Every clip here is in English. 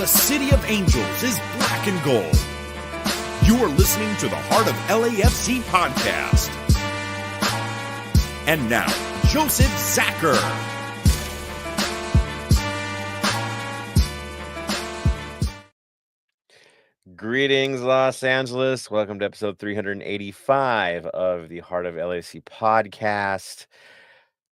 City of Angels is black and gold. You are listening to the Heart of LAFC podcast. And now, Joseph Zacher. Greetings, Los Angeles. Welcome to episode 385 of the Heart of LAFC podcast.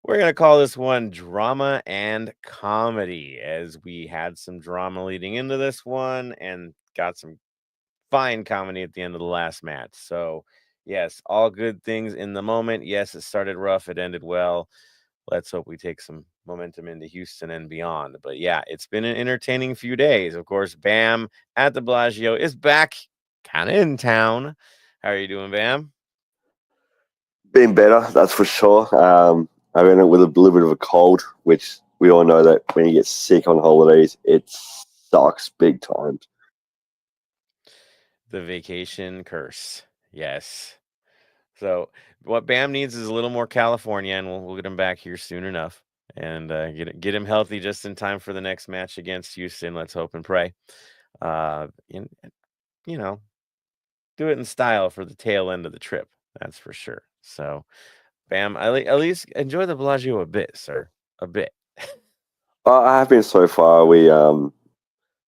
We're going to call this one drama and comedy, as we had some drama leading into this one and got some fine comedy at the end of the last match. So, yes, all good things in the moment. Yes, it started rough. It ended well. Let's hope we take some momentum into Houston and beyond. But yeah, it's been an entertaining few days. Of course, Bam at the Bellagio is back, kind of in town. How are you doing, Bam? Been better, that's for sure. I went in with a little bit of a cold, which we all know that when you get sick on holidays, it sucks big time. The vacation curse. Yes. So what Bam needs is a little more California, and we'll get him back here soon enough and get him healthy just in time for the next match against Houston. Let's hope and pray. And you know, do it in style for the tail end of the trip. That's for sure. So, Bam, at least enjoy the Bellagio a bit, sir. A bit. I have been so far. We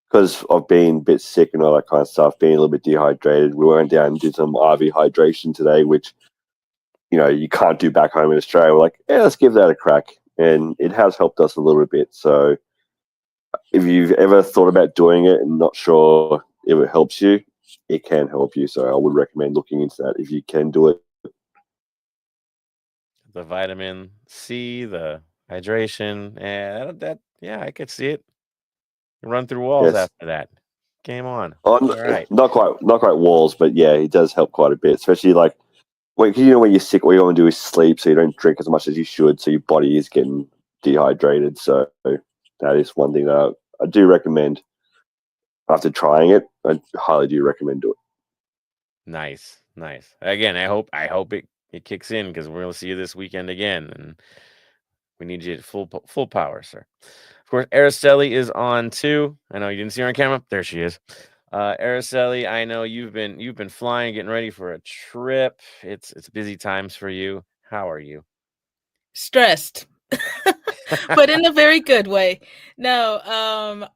because of being a bit sick and all that kind of stuff, being a little bit dehydrated, we went down and did some IV hydration today, which you can't do back home in Australia. We're like, yeah, let's give that a crack, and it has helped us a little bit. So, if you've ever thought about doing it and not sure if it helps you, it can help you. So, I would recommend looking into that if you can do it. The vitamin C, the hydration, yeah, I could see it. Run through walls after that. Game on. All right. Not quite walls, but yeah, it does help quite a bit, especially like when you're sick, all you want to do is sleep, so you don't drink as much as you should, so your body is getting dehydrated. So that is one thing that I do recommend. After trying it, I highly do recommend doing it. Nice. Again, I hope it kicks in, because we're going to see you this weekend again, and we need you at full power, sir. Of course, Araceli is on too. I know you didn't see her on camera. There she is. Araceli, I know you've been flying, getting ready for a trip. It's busy times for you. How are you? Stressed, but in a very good way. No,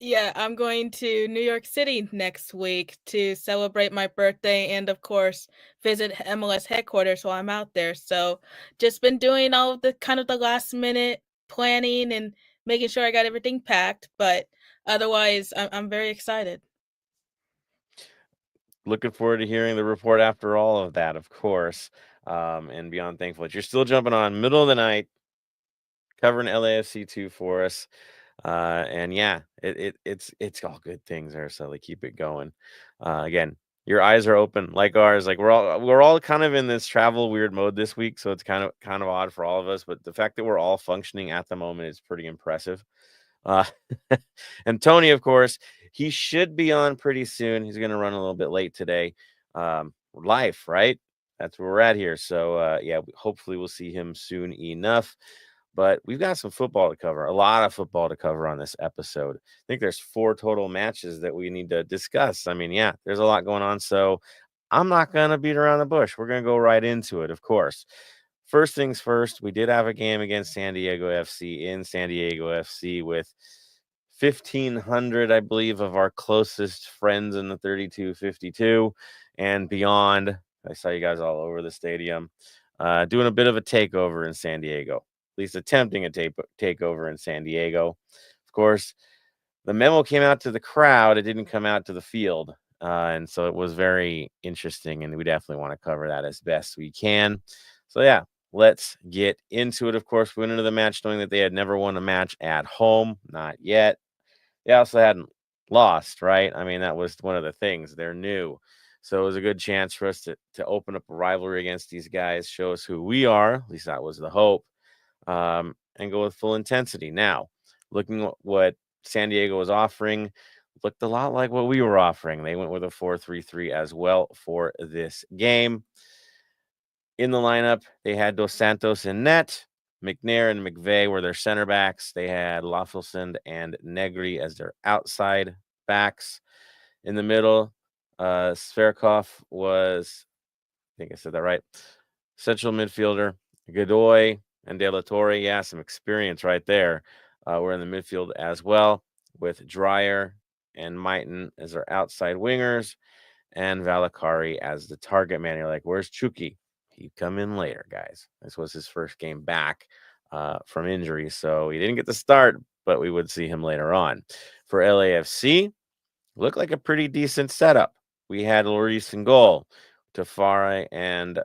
yeah, I'm going to New York City next week to celebrate my birthday and, of course, visit MLS headquarters while I'm out there. So just been doing all of the kind of the last minute planning and making sure I got everything packed. But otherwise, I'm very excited. Looking forward to hearing the report after all of that, of course, and beyond thankful that you're still jumping on middle of the night, covering LAFC 2 for us. And yeah, it's all good things there, so keep it going. Again, your eyes are open like ours. Like we're all kind of in this travel weird mode this week, so it's kind of odd for all of us. But the fact that we're all functioning at the moment is pretty impressive. And Tony, of course, he should be on pretty soon. He's going to run a little bit late today. Life, right? That's where we're at here. So yeah, hopefully we'll see him soon enough. But we've got some football to cover, a lot of football to cover on this episode. I think there's 4 total matches that we need to discuss. I mean, yeah, there's a lot going on. So I'm not going to beat around the bush. We're going to go right into it, of course. First things first, we did have a game against San Diego FC in San Diego FC with 1,500, I believe, of our closest friends in the 3252 and beyond. I saw you guys all over the stadium doing a bit of a takeover in San Diego. At least attempting a takeover in San Diego. Of course, the memo came out to the crowd. It didn't come out to the field. And so it was very interesting, and we definitely want to cover that as best we can. So, yeah, let's get into it. Of course, we went into the match knowing that they had never won a match at home. Not yet. They also hadn't lost, right? I mean, that was one of the things. They're new. So it was a good chance for us to open up a rivalry against these guys, show us who we are. At least that was the hope. And go with full intensity. Now, looking at what San Diego was offering, looked a lot like what we were offering. They went with a 4-3-3 as well for this game. In the lineup, they had Dos Santos in net. McNair and McVeigh were their center backs. They had Loffelson and Negri as their outside backs. In the middle, Sverkov was, I think I said that right, central midfielder. Godoy and De La Torre, yeah, some experience right there. Were in the midfield as well, with Dreyer and Mighton as our outside wingers, and Valakari as the target man. You're like, where's Chucky? He'd come in later, guys. This was his first game back from injury, so he didn't get the start, but we would see him later on. For LAFC, looked like a pretty decent setup. We had Lloris in goal, Tafari and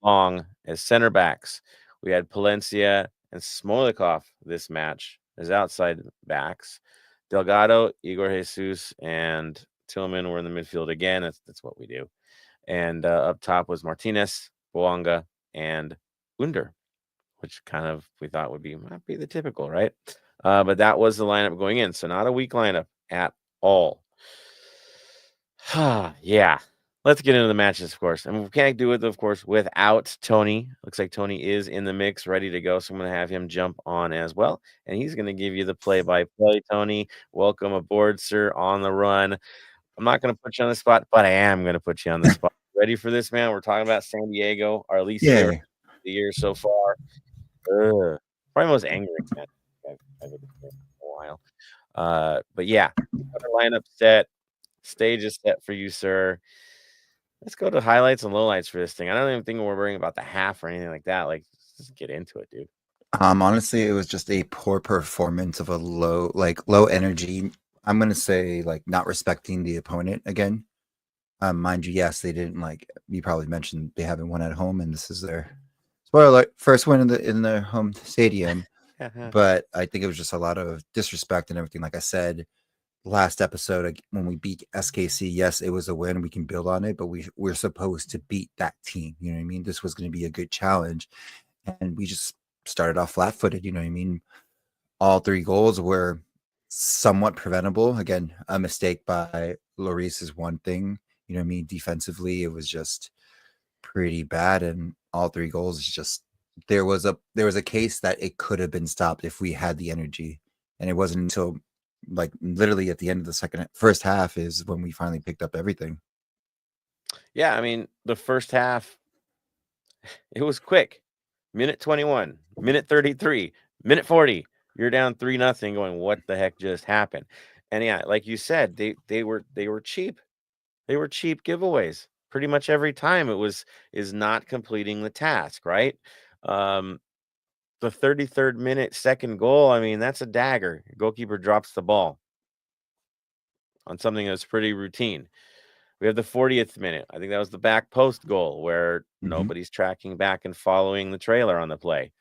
Long as center backs. We had Palencia and Smolikov this match as outside backs. Delgado, Igor Jesus, and Tillman were in the midfield again. That's what we do. And up top was Martinez, Boanga, and Under, which kind of we thought might be the typical, right? But that was the lineup going in. So not a weak lineup at all. Yeah. Let's get into the matches, of course. And we can't do it, of course, without Tony. Looks like Tony is in the mix, ready to go. So I'm going to have him jump on as well. And he's going to give you the play-by-play. Tony, welcome aboard, sir, on the run. I'm not going to put you on the spot, but I am going to put you on the spot. Ready for this, man? We're talking about San Diego, our least favorite of the year so far. Probably most angry match I've ever been in a while. But yeah, our lineup set. Stage is set for you, sir. Let's go to highlights and lowlights for this thing. I don't even think we're worrying about the half or anything like that. Like, just get into it, dude. Honestly, it was just a poor performance of a low energy. I'm gonna say like not respecting the opponent again. Mind you, yes, they didn't you probably mentioned they haven't won at home, and this is their spoiler alert, first win in their home stadium. But I think it was just a lot of disrespect and everything. Like I said last episode, when we beat SKC, yes, it was a win. We can build on it, but we're supposed to beat that team. You know what I mean? This was going to be a good challenge, and we just started off flat-footed. You know what I mean? All 3 goals were somewhat preventable. Again, a mistake by Lloris is one thing. You know what I mean? Defensively, it was just pretty bad, and all 3 goals is just there was a case that it could have been stopped if we had the energy, and it wasn't until literally at the end of the first half is when we finally picked up everything. Yeah, I mean, the first half, it was quick. Minute 21, minute 33, minute 40. You're down 3-0 going, what the heck just happened? And yeah, like you said, they were cheap. They were cheap giveaways. Pretty much every time is not completing the task, right? The 33rd minute second goal, I mean, that's a dagger. Goalkeeper drops the ball on something that's pretty routine. We have the 40th minute. I think that was the back post goal where nobody's tracking back and following the trailer on the play,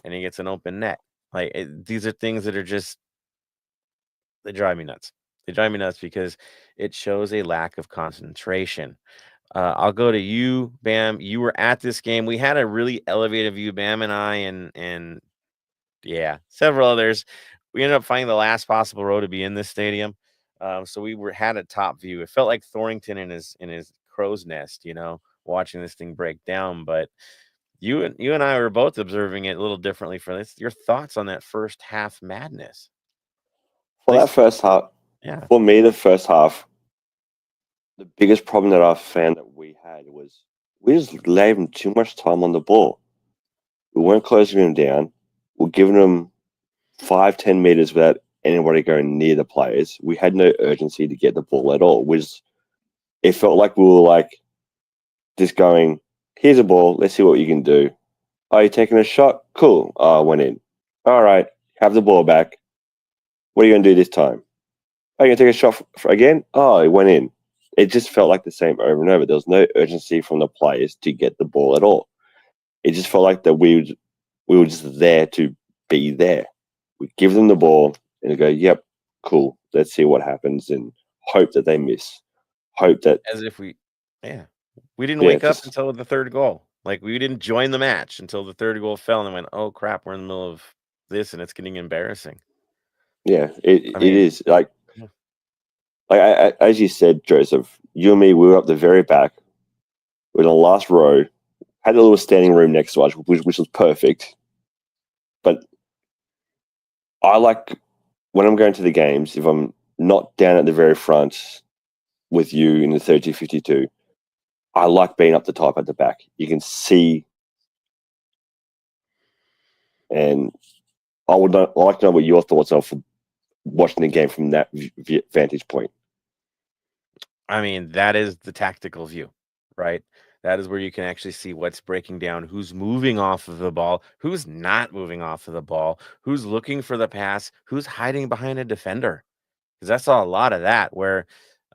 and he gets an open net. These are things that are just, they drive me nuts. They drive me nuts because it shows a lack of concentration. I'll go to you, Bam. You were at this game. We had a really elevated view, Bam and I, and yeah, several others. We ended up finding the last possible row to be in this stadium. So we had a top view. It felt like Thornton in his crow's nest, watching this thing break down. But you and I were both observing it a little differently for this. Your thoughts on that first half madness? That first half, yeah. For me, the first half, the biggest problem that I found that we had was we just gave them too much time on the ball. We weren't closing them down. We're giving them 5-10 meters without anybody going near the players. We had no urgency to get the ball at all. It felt like we were just going, here's a ball, let's see what you can do. Are you taking a shot? Cool. Oh, went in. All right, have the ball back. What are you going to do this time? Are you going to take a shot again? Oh, it went in. It just felt like the same over and over. There was no urgency from the players to get the ball at all. It just felt like that we were just there to be there. We give them the ball and go, yep, cool. Let's see what happens, and hope that they miss. Hope that as if we didn't wake up until the third goal. We didn't join the match until the third goal fell, and then went, oh crap, we're in the middle of this, and it's getting embarrassing. Yeah, it is as you said, Joseph. You and me, we were up the very back. We were in the last row. Had a little standing room next to us, which was perfect. I like when I'm going to the games, if I'm not down at the very front with you in the 30-52, I like being up the top at the back. You can see, and I would like to know what your thoughts are for watching the game from that vantage point. I mean, that is the tactical view, right? That is where you can actually see what's breaking down, who's moving off of the ball, who's not moving off of the ball, who's looking for the pass, who's hiding behind a defender. Because I saw a lot of that where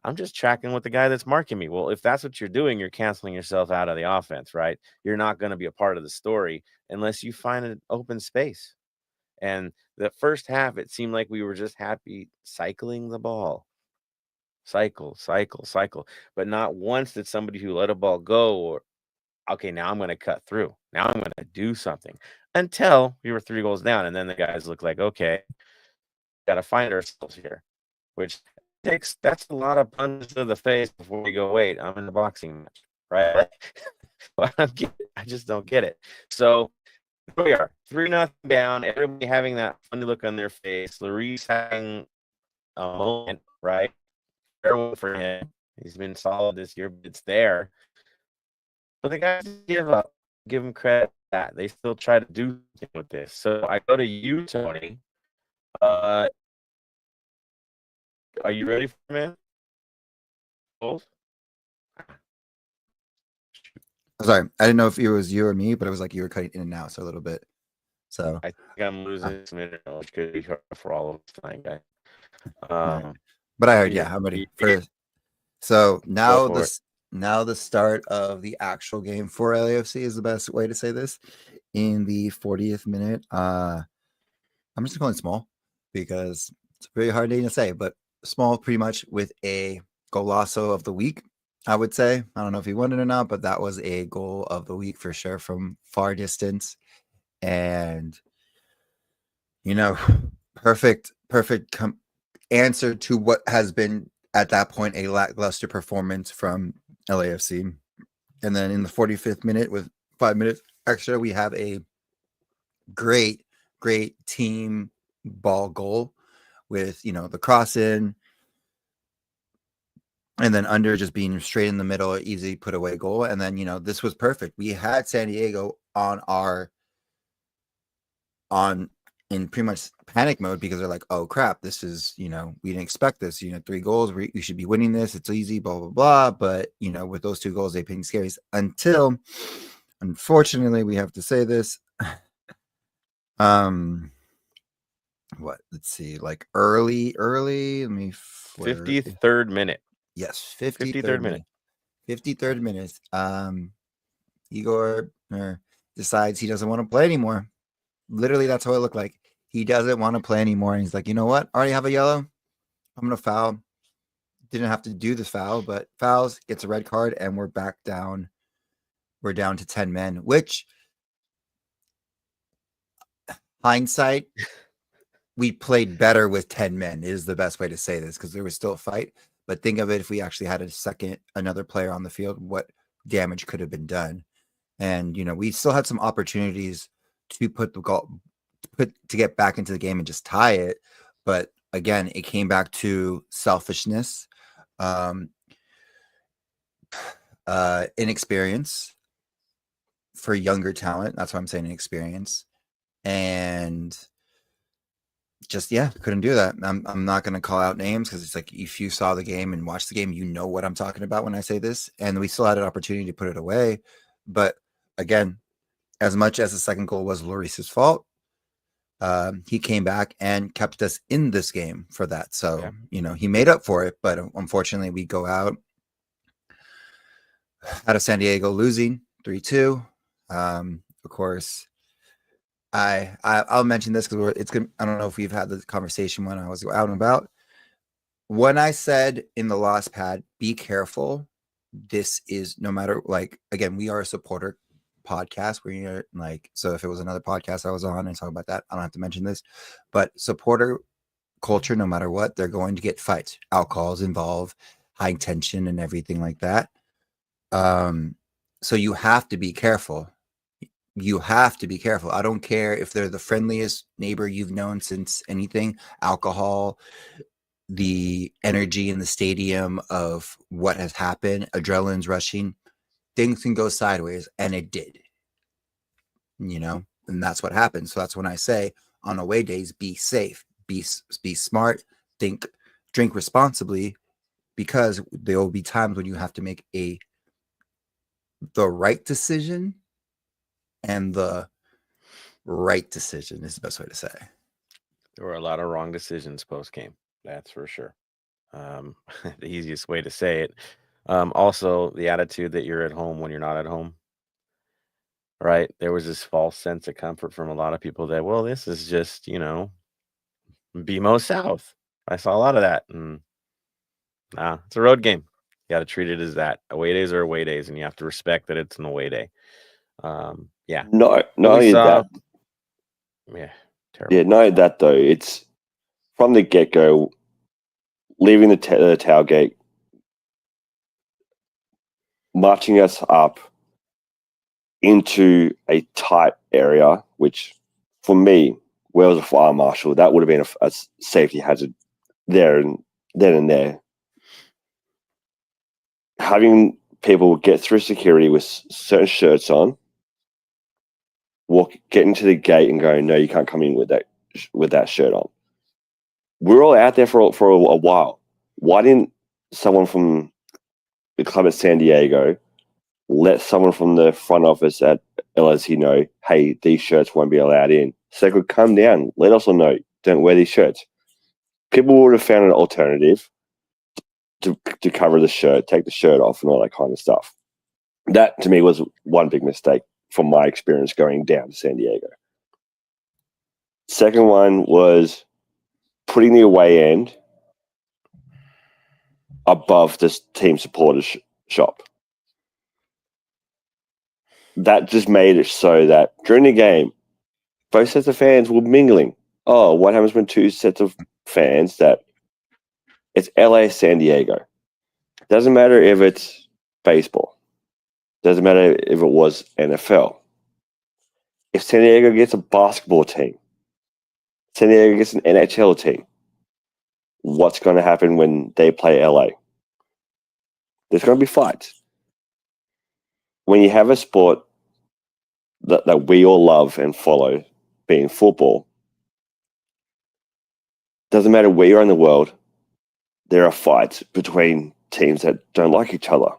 I'm just tracking with the guy that's marking me. Well, if that's what you're doing, you're canceling yourself out of the offense, right? You're not going to be a part of the story unless you find an open space. And the first half, it seemed like we were just happy cycling the ball. Cycle, cycle, cycle. But not once did somebody who let a ball go or, okay, now I'm going to cut through. Now I'm going to do something until we were 3 goals down. And then the guys look like, okay, got to find ourselves here, which that's a lot of punches to the face before we go, wait, I'm in a boxing match, right? I just don't get it. So here we are, 3-0 down. Everybody having that funny look on their face. Lloris having a moment, right? Fair for him. He's been solid this year, but it's there. But the guys give up. Give him credit for that. They still try to do something with this. So I go to you, Tony. Are you ready for me, man? Both? Sorry, I didn't know if it was you or me, but it was like you were cutting in and out so a little bit. So I think I'm losing some internet, which could be hard for all of us tonight, guys. right. But I heard, yeah, I'm ready for. So now the start of the actual game for LAFC is the best way to say this. In the 40th minute, I'm just calling it small because it's a very hard name to say, but small pretty much with a golazo of the week, I would say. I don't know if he won it or not, but that was a goal of the week for sure from far distance. And, perfect answer to what has been at that point a lackluster performance from LAFC. And then in the 45th minute with 5 minutes extra, we have a great team ball goal with, the cross in and then under just being straight in the middle, easy put away goal. And then, this was perfect. We had San Diego in pretty much panic mode because they're like, oh crap, this is, we didn't expect this, 3 goals, we should be winning this. It's easy, blah, blah, blah. But, with those 2 goals, they ping scaries until, unfortunately, we have to say this. What? Let's see, like early, let me 53rd minute. Yes, 53rd minute. 53rd minute. Igor decides he doesn't want to play anymore. Literally, that's how it looked like. He doesn't want to play anymore. And he's like, you know what? I already have a yellow. I'm going to foul. Didn't have to do this foul, but fouls, gets a red card, and we're back down. We're down to 10 men, which hindsight, we played better with 10 men is the best way to say this because there was still a fight. But think of it, if we actually had another player on the field, what damage could have been done. And, we still had some opportunities to to get back into the game and just tie it. But again, it came back to selfishness, inexperience for younger talent. That's why I'm saying inexperience. And just, couldn't do that. I'm not going to call out names because it's like, if you saw the game and watched the game, you know what I'm talking about when I say this. And we still had an opportunity to put it away. But again, as much as the second goal was Lloris's fault, he came back and kept us in this game for that. So, he made up for it. But unfortunately, we go out of San Diego losing 3-2. Of course, I'll mention this because it's good. I don't know if we've had the conversation when I was out and about. When I said in the loss pad, be careful. This is no matter, like, again, we are a supporter podcast where you're like, so if it was another podcast I was on and talk about that, I don't have to mention this, but supporter culture, no matter what, they're going to get fights. Alcohol's involved, high tension and everything like that. So you have to be careful. you have to be careful. I don't care if they're the friendliest neighbor you've known since anything, alcohol, the energy in the stadium of what has happened, adrenaline's rushing, things can go sideways, and it did, and that's what happens. So that's when I say on away days, be safe, be smart, drink responsibly, because there will be times when you have to make the right decision, and the right decision is the best way to say. There were a lot of wrong decisions post game. That's for sure. The easiest way to say it. Also, the attitude that you're at home when you're not at home. Right? There was this false sense of comfort from a lot of people that, well, this is just, BMO South. I saw a lot of that. And it's a road game. You got to treat it as that. Away days are away days, and you have to respect that it's an away day. Yeah. Not What we only saw- that, Yeah. Terrible. yeah, not only that though. It's from the get go, leaving the tailgate, marching us up into a tight area, which for me, where was a fire marshal, that would have been a safety hazard there and then and there. Having people get through security with certain shirts on, get into the gate and go, no, you can't come in with that shirt on. We're all out there for a while. Why didn't someone from the club at San Diego let someone from the front office at LSE know, hey, these shirts won't be allowed in? So they could come down, let us all know, don't wear these shirts. People would have found an alternative to cover the shirt, take the shirt off, and all that kind of stuff. That, to me, was one big mistake from my experience going down to San Diego. Second one was putting the away end above this team supporters shop. That just made it so that during the game, both sets of fans were mingling. Oh, what happens when two sets of fans it's LA, San Diego. Doesn't matter if it's baseball. Doesn't matter if it was NFL. If San Diego gets a basketball team, San Diego gets an NHL team, what's going to happen when they play LA? There's going to be fights. When you have a sport that we all love and follow, being football, doesn't matter where you're in the world, there are fights between teams that don't like each other.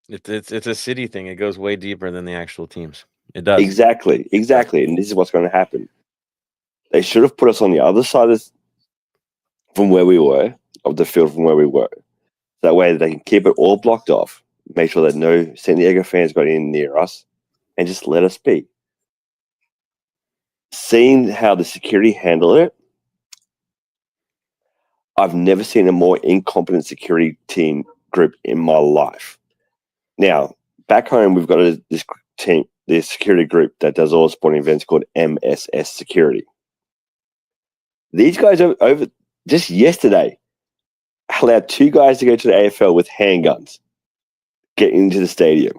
It's a city thing. It goes way deeper than the actual teams. It does. Exactly. And this is what's going to happen. They should have put us on the other side from where we were, of the field from where we were. That way they can keep it all blocked off, make sure that no San Diego fans got in near us, and just let us be. Seeing how the security handled it, I've never seen a more incompetent security team group in my life. Now, back home, we've got this security group that does all sporting events called MSS Security. These guys over just yesterday allowed 2 guys to go to the AFL with handguns, get into the stadium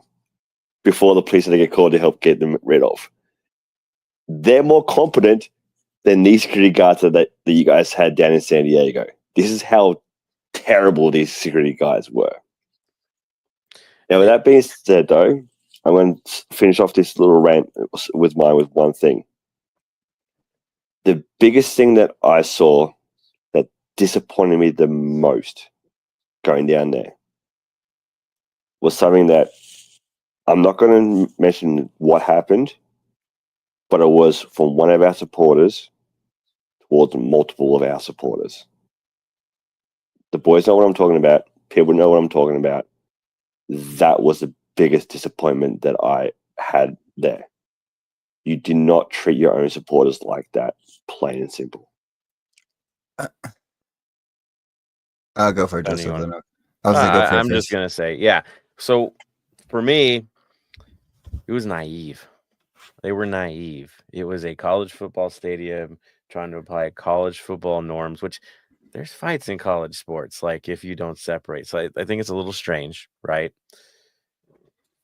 before the police had to get called to help get them rid of. They're more competent than these security guards that you guys had down in San Diego. This is how terrible these security guys were. Now, with that being said, though, I'm going to finish off this little rant with one thing. The biggest thing that I saw that disappointed me the most going down there was something that I'm not going to mention what happened, but it was from one of our supporters towards multiple of our supporters. The boys know what I'm talking about. People know what I'm talking about. That was the biggest disappointment that I had there. You did not treat your own supporters like that, plain and simple. I'll go for it. Don't Just you so want- then I was gonna go for it I'm just first. going to say, yeah. So for me, it was naive. They were naive. It was a college football stadium trying to apply college football norms, which there's fights in college sports, like if you don't separate. So I think it's a little strange, right?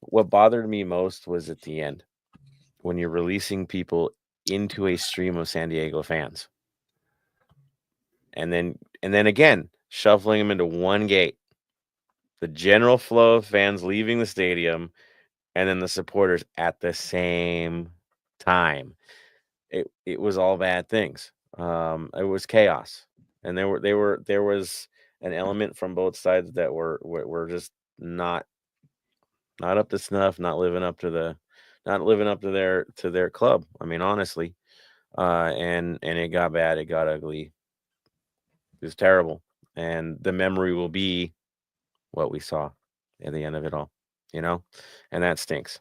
what bothered me most was at the end when you're releasing people into a stream of San Diego fans, and then again shuffling them into one gate. The general flow of fans leaving the stadium, and then the supporters at the same time. It was all bad things. It was chaos, and there was an element from both sides that were just not up to snuff, not living up to their club. I mean, honestly, and it got bad, it got ugly, it was terrible, and the memory will be what we saw at the end of it all, and that stinks.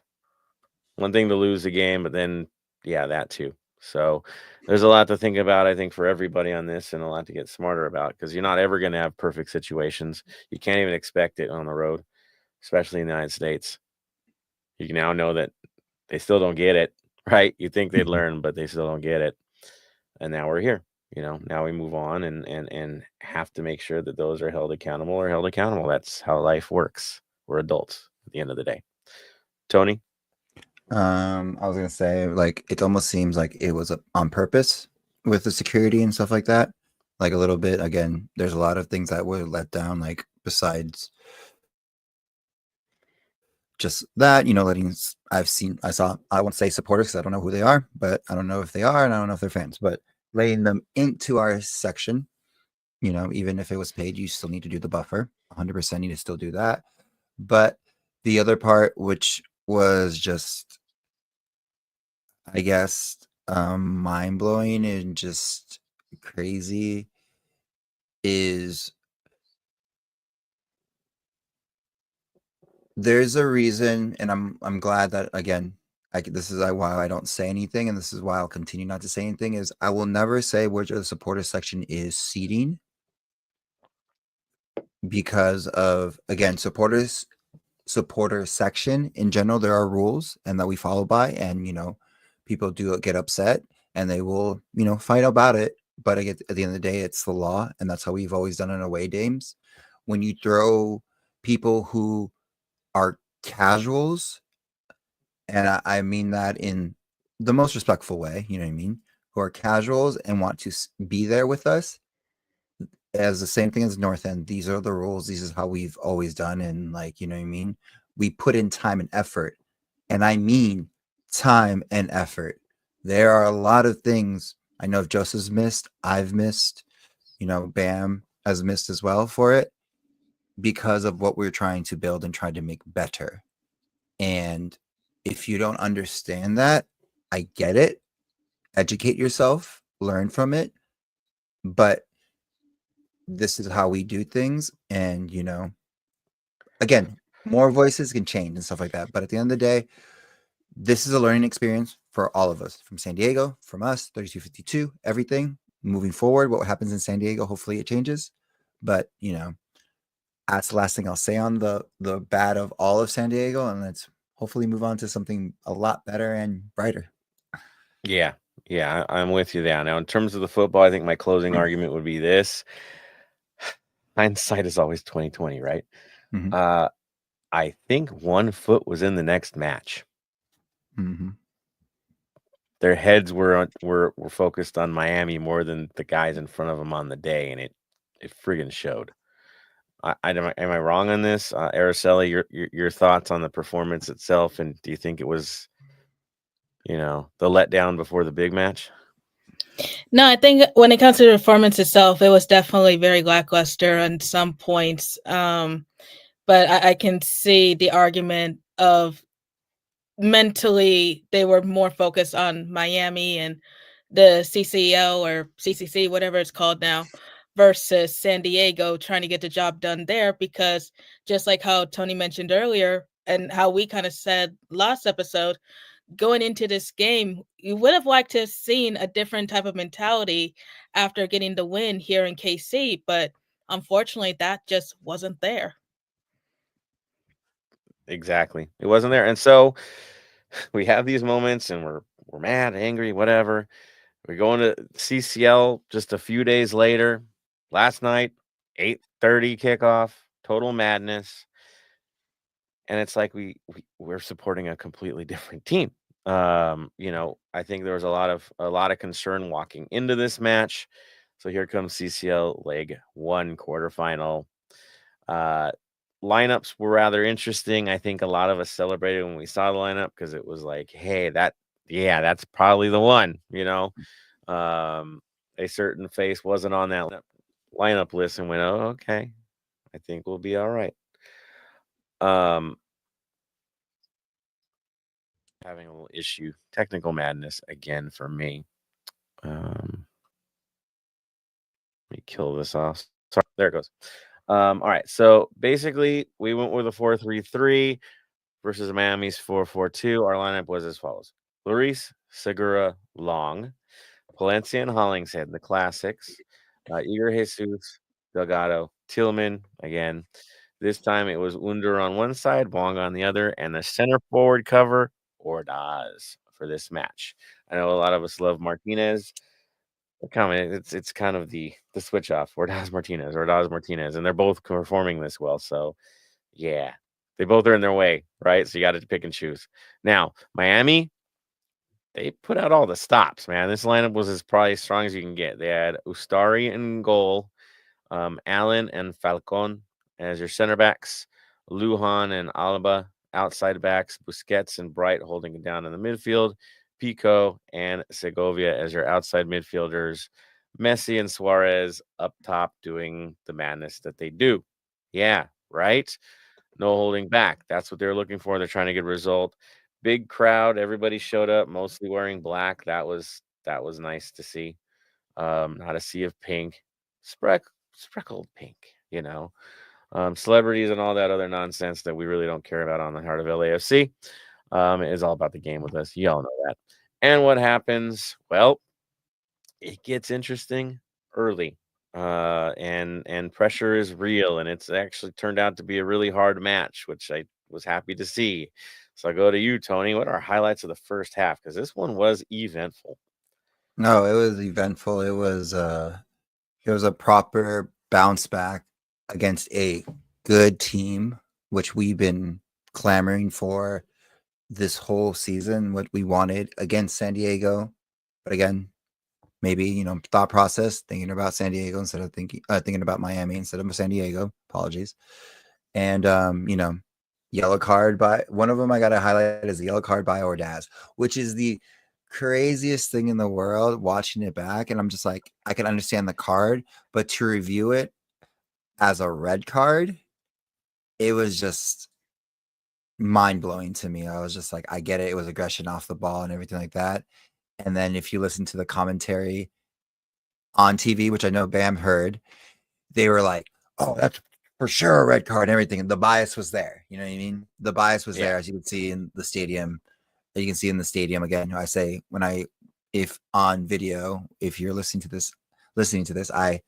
One thing to lose the game, but then yeah, that too. So there's a lot to think about, I think, for everybody on this, and a lot to get smarter about, because you're not ever going to have perfect situations. You can't even expect it on the road, especially in the United States. You now know that they still don't get it, right? You think they'd learn, but they still don't get it. And now we're here. Now we move on and have to make sure that those are held accountable. That's how life works. We're adults at the end of the day. Tony? I was gonna say, like, it almost seems like it was on purpose with the security and stuff like that. Like, a little bit. Again, there's a lot of things that were let down, like, besides just that, I won't say supporters because I don't know who they are, but I don't know if they are, and I don't know if they're fans, but letting them into our section, even if it was paid, you still need to do the buffer. 100% need to still do that. But the other part, which was just, I guess, mind blowing and just crazy, is there's a reason, and I'm glad that, again, this is why I don't say anything, and this is why I'll continue not to say anything, is I will never say which the supporter section is seating, because of, again, supporter section in general, there are rules and that we follow by, and people do get upset and they will fight about it, but at the end of the day, it's the law, and that's how we've always done it in away games. When you throw people who are casuals, and I mean that in the most respectful way, you know what I mean, who are casuals and want to be there with us, as the same thing as North End. These are the rules. This is how we've always done. And, like, you know what I mean? We put in time and effort. And I mean time and effort. There are a lot of things. I know if Joseph's missed, I've missed, Bam has missed as well for it, because of what we're trying to build and trying to make better. And if you don't understand that, I get it. Educate yourself, learn from it. But this is how we do things, and again, more voices can change and stuff like that, but at the end of the day, this is a learning experience for all of us, from San Diego, from us, 3252, everything moving forward. What happens in San Diego, hopefully it changes, but that's the last thing I'll say on the bad of all of San Diego, and let's hopefully move on to something a lot better and brighter. Yeah, I'm with you there. Now, in terms of the football, I think my closing argument would be this: hindsight is always 2020, right? Mm-hmm. I think one foot was in the next match. Mm-hmm. Their heads were focused on Miami more than the guys in front of them on the day, and it friggin' showed. Am I wrong on this, Araceli? Your thoughts on the performance itself, and do you think it was, the letdown before the big match? No, I think when it comes to the performance itself, it was definitely very lackluster on some points. But I can see the argument of mentally they were more focused on Miami and the CCL or CCC, whatever it's called now, versus San Diego, trying to get the job done there, because just like how Tony mentioned earlier and how we kind of said last episode, going into this game, you would have liked to have seen a different type of mentality after getting the win here in KC, but unfortunately that just wasn't there. Exactly. It wasn't there. And so we have these moments and we're mad, angry, whatever. We're going to CCL just a few days later. Last night, 8:30 kickoff, total madness. and it's like we're supporting a completely different team. I think there was a lot of concern walking into this match. So here comes CCL Leg 1 quarterfinal. Lineups were rather interesting. I think a lot of us celebrated when we saw the lineup because it was like, hey, that's probably the one. A certain face wasn't on that lineup list and went, oh, okay, I think we'll be all right. Having a little issue, technical madness again for me. Let me kill this off. Sorry, there it goes. All right, so basically we went with a 4-3-3 versus Miami's 4-4-2. Our lineup was as follows: Lloris, Segura, Long, Palencia and Hollingshead, the classics, Igor Jesus, Delgado, Tillman again. This time it was Under on one side, Bong on the other, and the center forward cover, Ordaz, for this match. I know a lot of us love Martinez. It's kind of the switch off, Ordaz Martinez, and they're both performing this well. So yeah, they both are in their way, right? So you got to pick and choose. Now, Miami, they put out all the stops, man. This lineup was probably as strong as you can get. They had Ustari in goal, Allen and Falcon as your center backs, Lujan and Alaba outside backs, Busquets and Bright holding it down in the midfield, Pico and Segovia as your outside midfielders, Messi and Suarez up top doing the madness that they do. Yeah, right? No holding back. That's what they're looking for. They're trying to get a result. Big crowd. Everybody showed up, mostly wearing black. That was nice to see. Not a sea of pink, spreckled pink. Celebrities and all that other nonsense that we really don't care about on the Heart of LAFC. It is all about the game with us. You all know that. And what happens? Well, it gets interesting early. And pressure is real, and it's actually turned out to be a really hard match, which I was happy to see. So I go to you, Tony. What are highlights of the first half? Because this one was eventful. No, it was eventful. It was a proper bounce back against a good team, which we've been clamoring for this whole season, what we wanted against San Diego. But again, maybe, thought process, thinking about San Diego instead of thinking about Miami instead of San Diego. Apologies. And, yellow card by one of them I got to highlight is the yellow card by Ordaz, which is the craziest thing in the world watching it back. And I'm just like, I can understand the card, but to review it as a red card, it was just mind-blowing to me. I was just like, I get it. It was aggression off the ball and everything like that. And then if you listen to the commentary on TV, which I know Bam heard, they were like, oh, that's for sure a red card and everything. And the bias was there. You know what I mean? The bias was there, as you can see in the stadium. You can see in the stadium again. I say if on video, if you're listening to this, I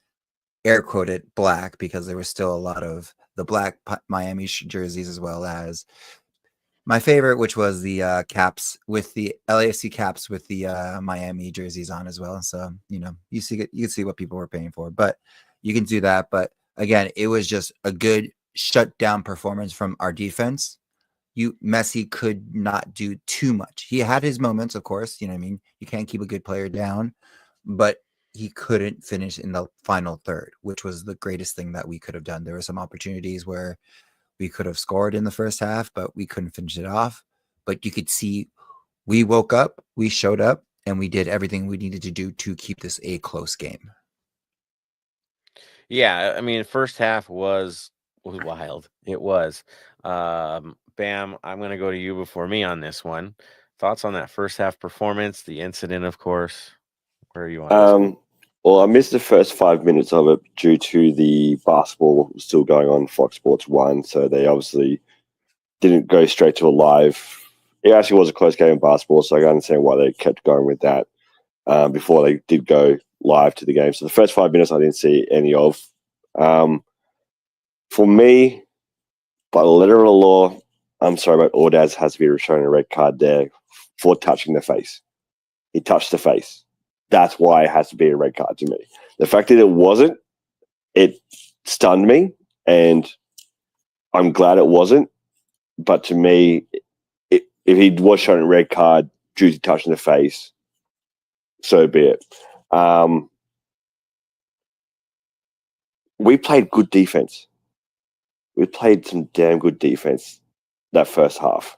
air quoted black because there was still a lot of the black Miami jerseys, as well as my favorite, which was the caps with the LAFC caps with the Miami jerseys on as well. So, you can see what people were paying for, but you can do that. But again, it was just a good shutdown performance from our defense. Messi could not do too much. He had his moments, of course. You know what I mean? You can't keep a good player down, but he couldn't finish in the final third, which was the greatest thing that we could have done. There were some opportunities where we could have scored in the first half, but we couldn't finish it off. But you could see we woke up, we showed up, and we did everything we needed to do to keep this a close game. Yeah, I mean, first half was wild. It was. Bam, I'm going to go to you before me on this one. Thoughts on that first half performance, the incident, of course. Where are you on? Well, I missed the first 5 minutes of it due to the basketball still going on Fox Sports 1, so they obviously didn't go straight to a live. It actually was a close game in basketball, so I can understand why they kept going with that before they did go live to the game. So the first 5 minutes I didn't see any of. For me, by the letter of the law, I'm sorry, but Ordaz has to be shown a red card there for touching the face. He touched the face. That's why it has to be a red card to me. The fact that it wasn't, it stunned me, and I'm glad it wasn't. But to me, if he was shown a red card due to touching the face, so be it. We played good defense. We played some damn good defense that first half.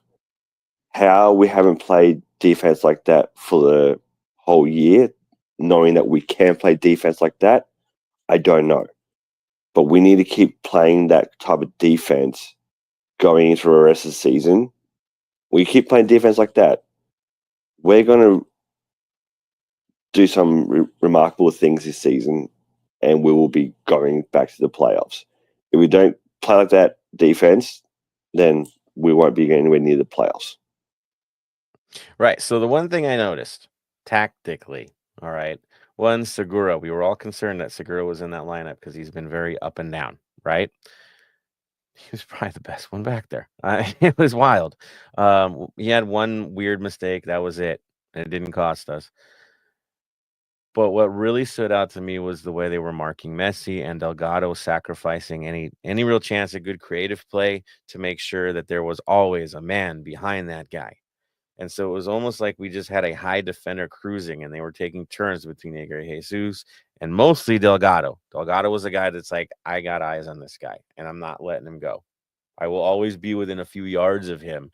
How we haven't played defense like that for the whole year, knowing that we can play defense like that, I don't know. But we need to keep playing that type of defense going into the rest of the season. We keep playing defense like that, we're going to do some remarkable things this season, and we will be going back to the playoffs. If we don't play like that defense, then we won't be anywhere near the playoffs. Right. So the one thing I noticed tactically, all right, one, Segura. We were all concerned that Segura was in that lineup because he's been very up and down, right? He was probably the best one back there. It was wild. He had one weird mistake. That was it. And it didn't cost us. But what really stood out to me was the way they were marking Messi and Delgado, sacrificing any real chance at good creative play to make sure that there was always a man behind that guy. And so it was almost like we just had a high defender cruising, and they were taking turns between Edgar Jesus and mostly Delgado. Delgado was a guy that's like, I got eyes on this guy, and I'm not letting him go. I will always be within a few yards of him.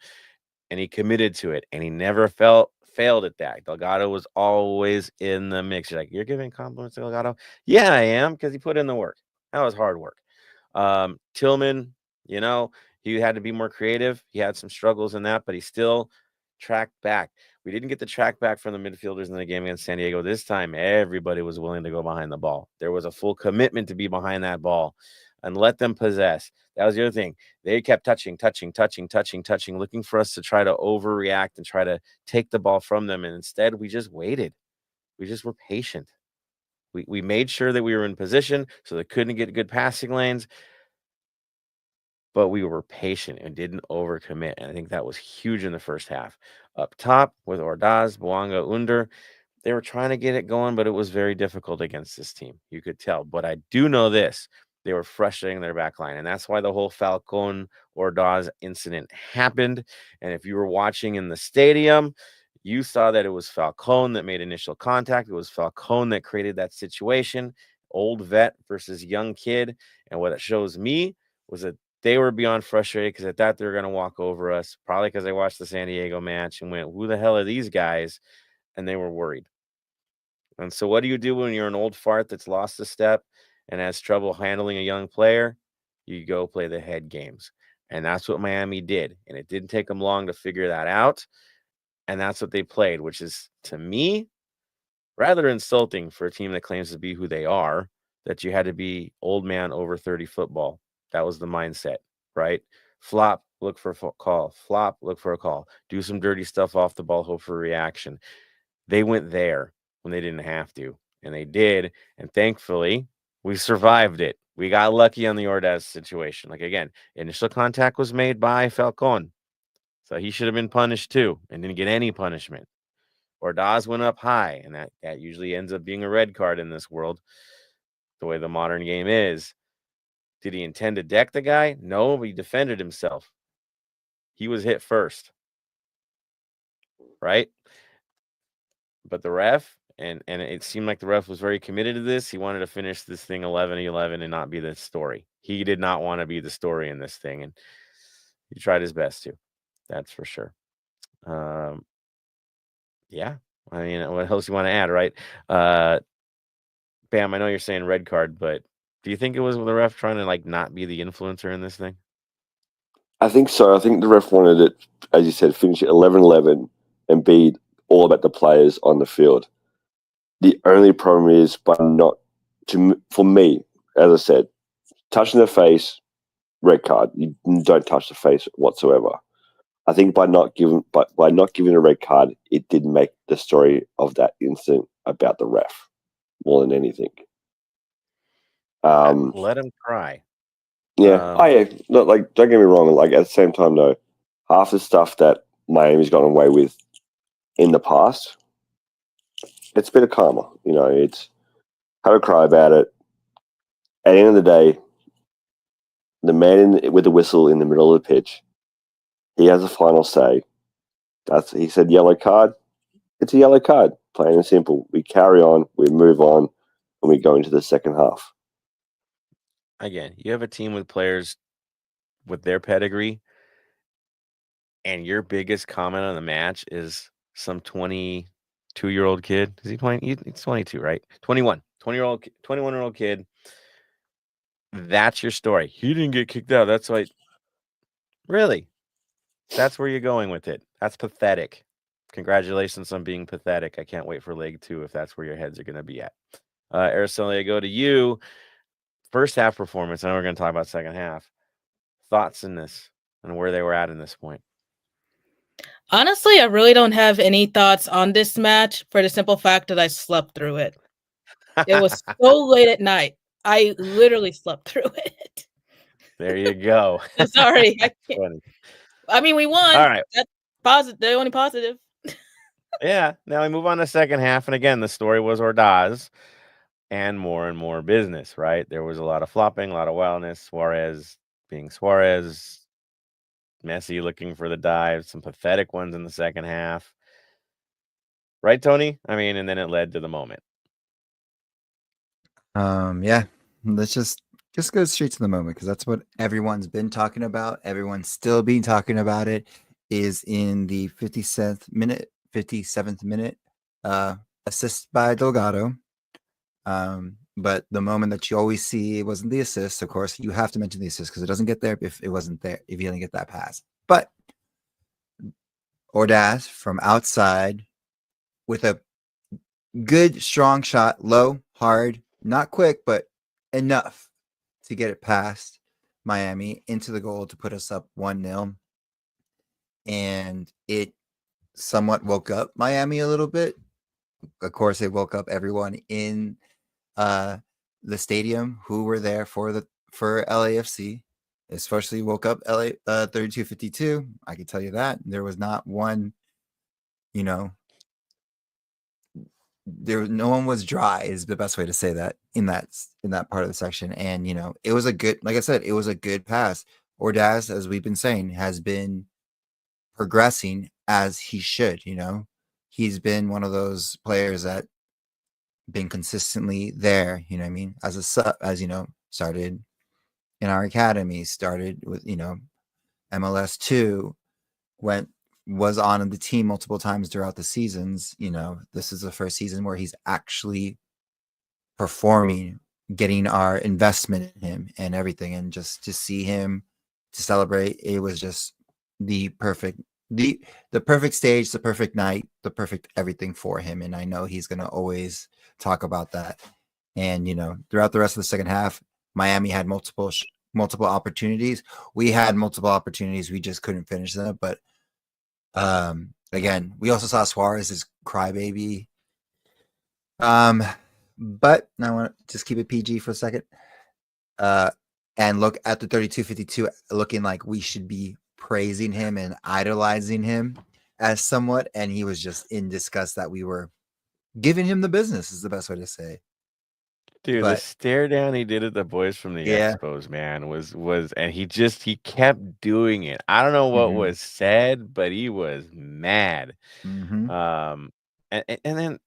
And he committed to it, and he never failed at that. Delgado was always in the mix. You're like, you're giving compliments to Delgado? Yeah, I am, because he put in the work. That was hard work. Tillman, he had to be more creative. He had some struggles in that, but he still tracked back. We didn't get the track back from the midfielders in the game against San Diego. This time, everybody was willing to go behind the ball. There was a full commitment to be behind that ball and let them possess. That was the other thing. They kept touching, looking for us to try to overreact and try to take the ball from them. And instead, we just waited. We just were patient. We made sure that we were in position so they couldn't get good passing lanes. But we were patient and didn't overcommit. And I think that was huge in the first half. Up top with Ordaz, Bouanga, Under, they were trying to get it going, but it was very difficult against this team. You could tell. But I do know this. They were frustrating their back line. And that's why the whole Falcon Ordaz incident happened. And if you were watching in the stadium, you saw that it was Falcon that made initial contact. It was Falcon that created that situation. Old vet versus young kid. And what it shows me was that they were beyond frustrated because I thought they were going to walk over us, probably because they watched the San Diego match and went, who the hell are these guys? And they were worried. And so what do you do when you're an old fart that's lost a step and has trouble handling a young player? You go play the head games. And that's what Miami did. And it didn't take them long to figure that out. And that's what they played, which is, to me, rather insulting for a team that claims to be who they are, that you had to be old man over 30 football. That was the mindset, right? Flop, look for a call. Flop, look for a call. Do some dirty stuff off the ball, hope for a reaction. They went there when they didn't have to, and they did. And thankfully, we survived it. We got lucky on the Ordaz situation. Like, again, initial contact was made by Falcon. So he should have been punished too and didn't get any punishment. Ordaz went up high, and that usually ends up being a red card in this world, the way the modern game is. Did he intend to deck the guy? No, but he defended himself. He was hit first. Right? But the ref, and it seemed like the ref was very committed to this. He wanted to finish this thing 11-11 and not be the story. He did not want to be the story in this thing, and he tried his best to. That's for sure. Yeah. I mean, what else you want to add, right? Bam, I know you're saying red card, but do you think it was the ref trying to not be the influencer in this thing? I think so. I think the ref wanted it, as you said, finish it 11-11 and be all about the players on the field. The only problem is for me, as I said, touching the face, red card. You don't touch the face whatsoever. I think by not giving a red card, it did make the story of that incident about the ref more than anything. Let him cry. Yeah. Don't get me wrong. At the same time, though, half the stuff that Miami's gotten away with in the past, it's a bit of karma. It's have a cry about it. At the end of the day, the man with the whistle in the middle of the pitch He has a final say. He said yellow card. It's a yellow card, plain and simple. We carry on, we move on, and we go into the second half. Again, you have a team with players with their pedigree, and your biggest comment on the match is some 22-year-old kid. Is he 20? He's 22, right? 21-year-old kid. That's your story. He didn't get kicked out. That's why. Really? That's where you're going with it. That's pathetic. Congratulations on being pathetic. I can't wait for leg 2 if that's where your heads are going to be at. Araceli, I go to you. First half performance. I know we're going to talk about second half. Thoughts in this and where they were at in this point. Honestly, I really don't have any thoughts on this match for the simple fact that I slept through it. It was so late at night. I literally slept through it. There you go. I'm sorry. I can't. Funny. I mean, we won. All right. That's positive. The only positive. Yeah. Now we move on to second half. And again, the story was Ordaz and more business, right? There was a lot of flopping, a lot of wildness. Suarez being Suarez. Messi looking for the dive. Some pathetic ones in the second half. Right, Tony? I mean, and then it led to the moment. Yeah. Let's just go straight to the moment, because that's what everyone's been talking about. Everyone's still been talking about it. Is in the 57th minute, assist by Delgado. But the moment that you always see, it wasn't the assist. Of course, you have to mention the assist because it doesn't get there if it wasn't there, if you didn't get that pass. But Ordaz from outside with a good, strong shot, low, hard, not quick, but enough to get it past Miami into the goal to put us up 1-0. And it somewhat woke up Miami a little bit. Of course, it woke up everyone in the stadium who were there for LAFC. Especially woke up LA 3252. I can tell you that there was not one, no one was dry is the best way to say that in that part of the section. And it was a good, like I said, it was a good pass. Ordaz, as we've been saying, has been progressing as he should. He's been one of those players that been consistently there, you know what I mean, as a sub, as started in our academy, started with MLS 2, was on the team multiple times throughout the seasons. This is the first season where he's actually performing, getting our investment in him and everything, and just to see him to celebrate, it was just the perfect stage, the perfect night, the perfect everything for him. And I know he's going to always talk about that. And throughout the rest of the second half, Miami had multiple opportunities. We had multiple opportunities. We just couldn't finish them. But again, we also saw Suarez's crybaby. But I want to just keep it PG for a second. And look at the 3252 looking like we should be praising him and idolizing him as somewhat. And he was just in disgust that we were giving him the business, is the best way to say. Dude, the stare down he did at the boys from the Expos, man, was and he kept doing it. I don't know what was said, but he was mad. And then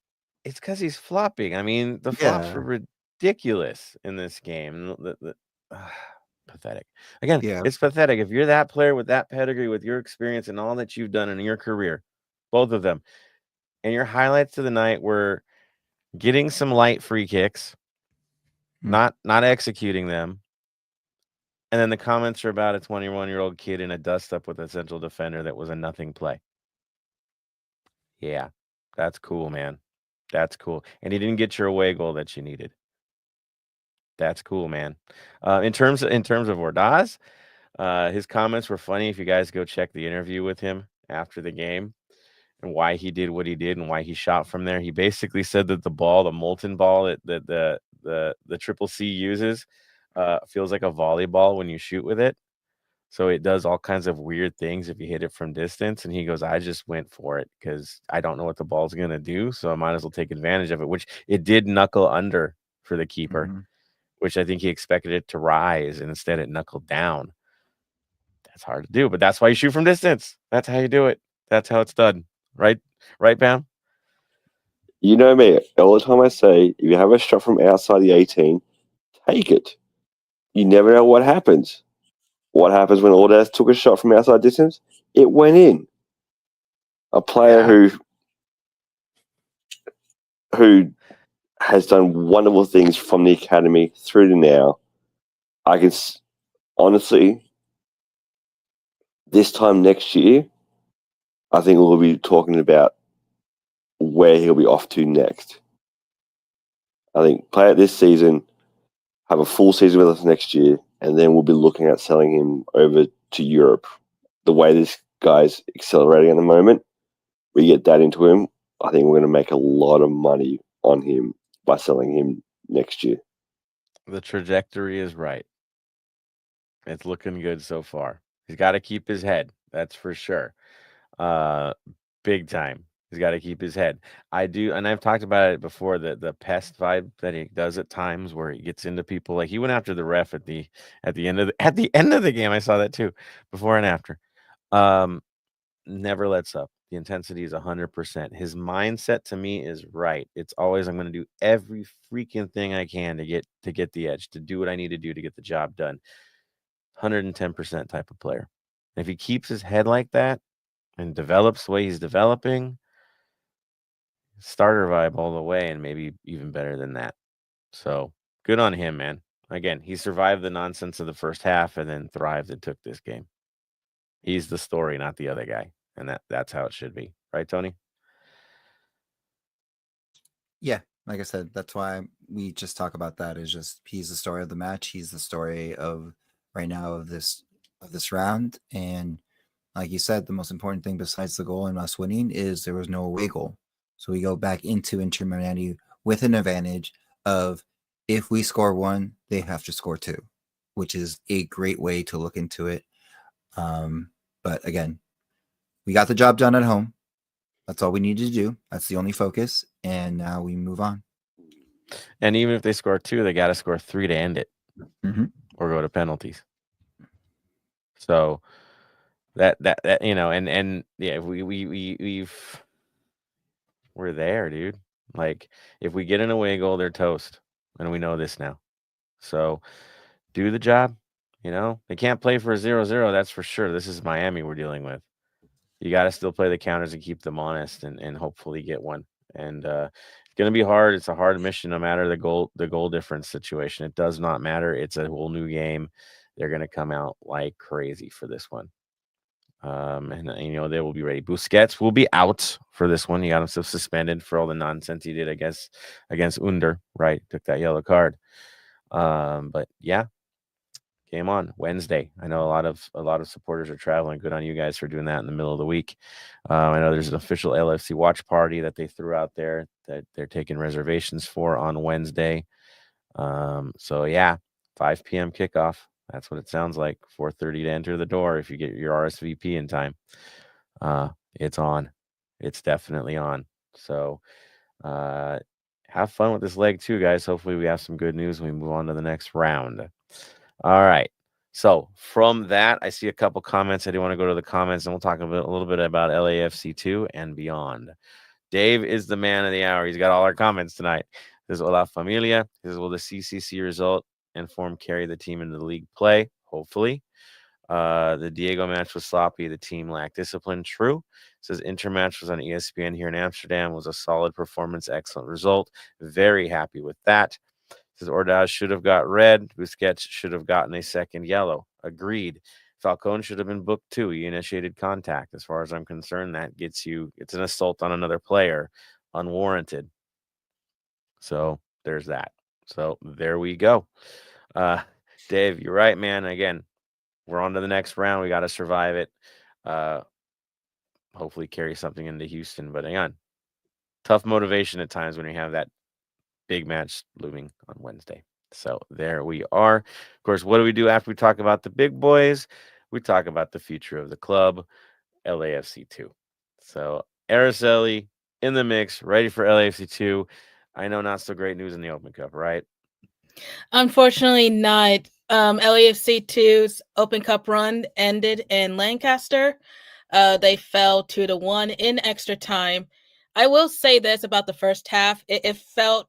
it's because he's flopping. I mean, the flops were ridiculous in this game. Pathetic. Again, it's pathetic. If you're that player with that pedigree, with your experience and all that you've done in your career, both of them, and your highlights of the night were getting some light free kicks, not executing them, and then the comments are about a 21-year-old kid in a dust-up with a central defender that was a nothing play. Yeah, that's cool, man. That's cool. And he didn't get your away goal that you needed. That's cool, man. In terms of Ordaz, his comments were funny. If you guys go check the interview with him after the game and why he did what he did and why he shot from there, he basically said that the ball, the molten ball that the Triple C uses, feels like a volleyball when you shoot with it. So it does all kinds of weird things if you hit it from distance. And he goes, I just went for it because I don't know what the ball's going to do. So I might as well take advantage of it, which it did knuckle under for the keeper, which I think he expected it to rise, and instead it knuckled down. It's hard to do, but that's why you shoot from distance. That's how you do it. That's how it's done. Right, Pam? You know me. All the time I say, if you have a shot from outside the 18, take it. You never know what happens. What happens when Ordaz took a shot from outside distance? It went in. A player who has done wonderful things from the academy through to now. I can honestly, this time next year, I think we'll be talking about where he'll be off to next. I think play it this season, have a full season with us next year, and then we'll be looking at selling him over to Europe. The way this guy's accelerating at the moment, we get that into him, I think we're going to make a lot of money on him by selling him next year. The trajectory is right. It's looking good so far. He's got to keep his head. That's for sure. Big time. He's got to keep his head. I do, and I've talked about it before, the pest vibe that he does at times where he gets into people. Like he went after the ref at the end of the game. I saw that too, before and after. Never lets up. The intensity is 100%. His mindset to me is right. It's always, I'm going to do every freaking thing I can to get the edge, to do what I need to do to get the job done. 110% type of player. And if he keeps his head like that and develops the way he's developing, starter vibe all the way, and maybe even better than that. So good on him, man. Again, he survived the nonsense of the first half and then thrived and took this game. He's the story, not the other guy. And that's how it should be. Right, Tony? Yeah, like I said, that's why we just talk about that. Is just he's the story of the match. He's the story of right now of this round. And like you said, the most important thing besides the goal and us winning is there was no away goal. So we go back into Inter Miami with an advantage of if we score one, they have to score two, which is a great way to look into it. But again, we got the job done at home. That's all we needed to do. That's the only focus. And now we move on. And even if they score two, they got to score three to end it, or go to penalties. So that and yeah, we're there, dude. Like if we get an away goal, they're toast, and we know this now. So do the job. They can't play for a 0-0. That's for sure. This is Miami we're dealing with. You got to still play the counters and keep them honest, and hopefully get one. And it's going to be hard. It's a hard mission, no matter the goal difference situation. It does not matter. It's a whole new game. They're going to come out like crazy for this one. And they will be ready. Busquets will be out for this one. He got himself suspended for all the nonsense he did, I guess, against Under. Right, took that yellow card. But yeah, game on Wednesday. I know a lot of supporters are traveling. Good on you guys for doing that in the middle of the week. I know there's an official LFC watch party that they threw out there that they're taking reservations for on Wednesday. So yeah, 5 p.m. kickoff. That's what it sounds like. 4:30 to enter the door if you get your RSVP in time. It's on. It's definitely on. So have fun with this leg too, guys. Hopefully we have some good news when we move on to the next round. All right. So from that, I see a couple comments. I do want to go to the comments, and we'll talk a little bit about LAFC 2 and beyond. Dave is the man of the hour. He's got all our comments tonight. This is Hola Familia. This is, will the CCC result and form carry the team into the league play? Hopefully. The Diego match was sloppy. The team lacked discipline. True. It says Inter match was on ESPN here in Amsterdam. Was a solid performance. Excellent result. Very happy with that. It says Ordaz should have got red. Busquets should have gotten a second yellow. Agreed. Falcone should have been booked too. He initiated contact. As far as I'm concerned, that gets you. It's an assault on another player, unwarranted. So there's that. So there we go. Dave, you're right, man. Again, we're on to the next round. We got to survive it. Hopefully carry something into Houston. But hang on. Tough motivation at times when you have that big match looming on Wednesday. So there we are. Of course, what do we do after we talk about the big boys? We talk about the future of the club, LAFC 2. So Araceli in the mix, ready for LAFC 2. I know not so great news in the Open Cup, right? Unfortunately not. LAFC 2's Open Cup run ended in Lancaster. They fell 2-1 in extra time. I will say this about the first half. It felt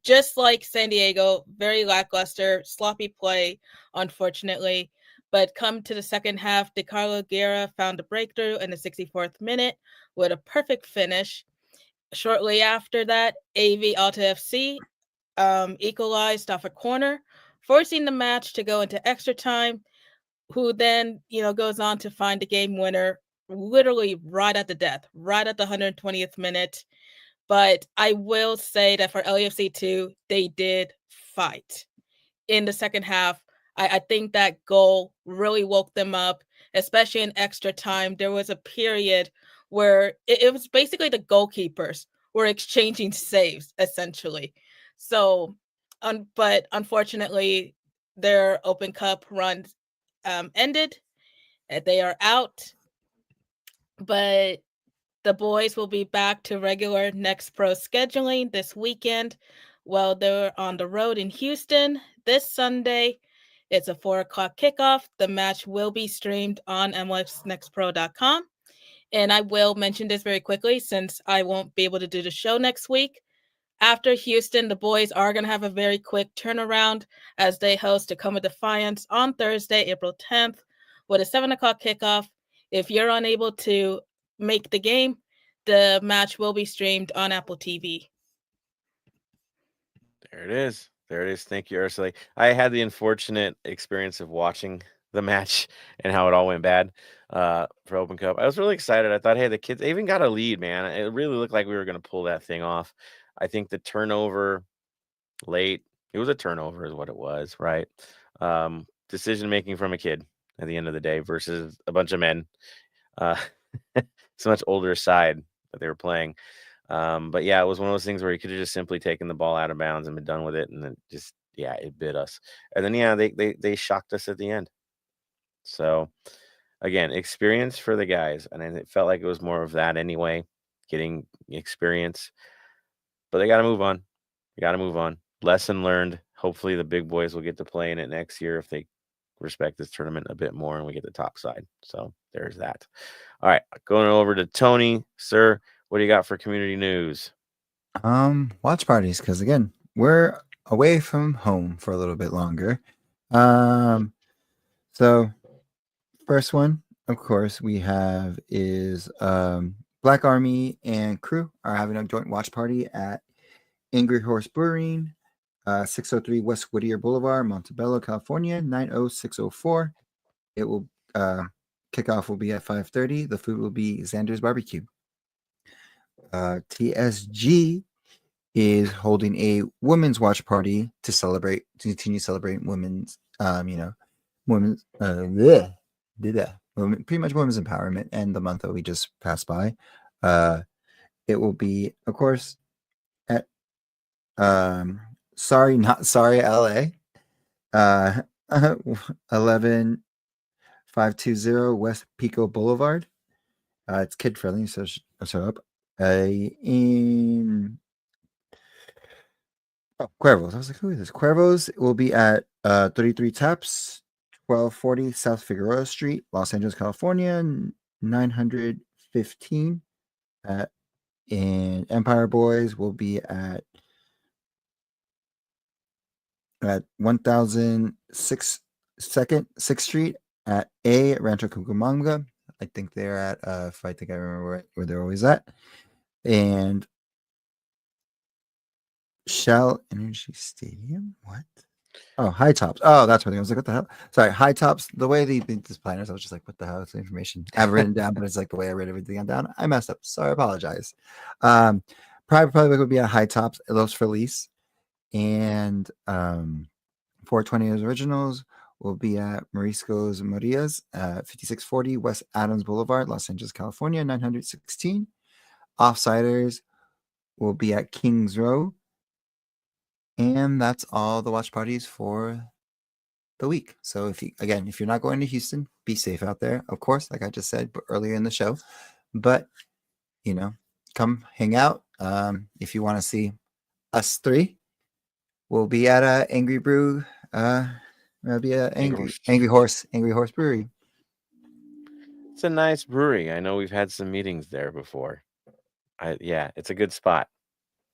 just like San Diego, very lackluster, sloppy play, unfortunately. But come to the second half, DeCarlo Guerra found a breakthrough in the 64th minute with a perfect finish. Shortly after that, AV Alta FC equalized off a corner, forcing the match to go into extra time, who then, goes on to find the game winner literally right at the death, right at the 120th minute. But I will say that for LAFC 2, they did fight. In the second half, I think that goal really woke them up, especially in extra time. There was a period where it was basically the goalkeepers were exchanging saves, essentially. So, but unfortunately, their Open Cup run ended. They are out. But the boys will be back to regular Next Pro scheduling this weekend while they're on the road in Houston this Sunday. It's a 4:00 kickoff. The match will be streamed on MLSNextPro.com. And I will mention this very quickly since I won't be able to do the show next week. After Houston, the boys are going to have a very quick turnaround as they host Tacoma Defiance on Thursday, April 10th, with a 7:00 kickoff. If you're unable to make the game, the match will be streamed on Apple TV. There it is. There it is. Thank you, Ursula. I had the unfortunate experience of watching the match and how it all went bad for Open Cup. I was really excited. I thought, hey, the kids, they even got a lead, man. It really looked like we were going to pull that thing off. I think the turnover late, it was a turnover is what it was, right? Decision making from a kid at the end of the day versus a bunch of men. So much older side that they were playing. But yeah, it was one of those things where you could have just simply taken the ball out of bounds and been done with it, and then just it bit us. And then they shocked us at the end. So again, experience for the guys, and it felt like it was more of that anyway, getting experience. But they got to move on. You got to move on. Lesson learned. Hopefully, the big boys will get to play in it next year if they respect this tournament a bit more and we get the top side. So there's that. All right, going over to Tony, sir. What do you got for community news? Watch parties, because again, we're away from home for a little bit longer. So first one, of course, we have is Black Army and crew are having a joint watch party at Angry Horse Brewing, 603 West Whittier Boulevard, Montebello, California, 90604. It will kickoff will be at 5:30. The food will be Xander's Barbecue. TSG is holding a women's watch party to continue celebrating women's, women's, pretty much women's empowerment and the month that we just passed by. It will be, of course, at Sorry Not Sorry LA, 11520 West Pico Boulevard. It's kid friendly, so show up. In Cuervos. I was like, who is this? Cuervos will be at 33 Taps, 1240 South Figueroa Street, Los Angeles, California, 915. And Empire Boys will be at 1006 6th Street at A Rancho Cucamonga. I think they're at if I think I remember where they're always at. And Shell Energy Stadium? What? Oh, High Tops. Oh, that's what I was like, what the hell? Sorry, High Tops. The way they did this planners, I was just like, what the hell is the information? I have it written down, but it's like the way I read everything down. I messed up. Sorry, I apologize. Private Public would be at High Tops, Los Feliz. And 420 Originals will be at Mariscos Marias, 5640 West Adams Boulevard, Los Angeles, California, 916. Offsiders will be at Kings Row. And that's all the watch parties for the week. So if you're not going to Houston, be safe out there, of course, like I just said earlier in the show. But come hang out. If you want to see us three, we'll be at Angry Brew That'd be a Angry Horse Brewery. It's a nice brewery. I know we've had some meetings there before. Yeah, it's a good spot.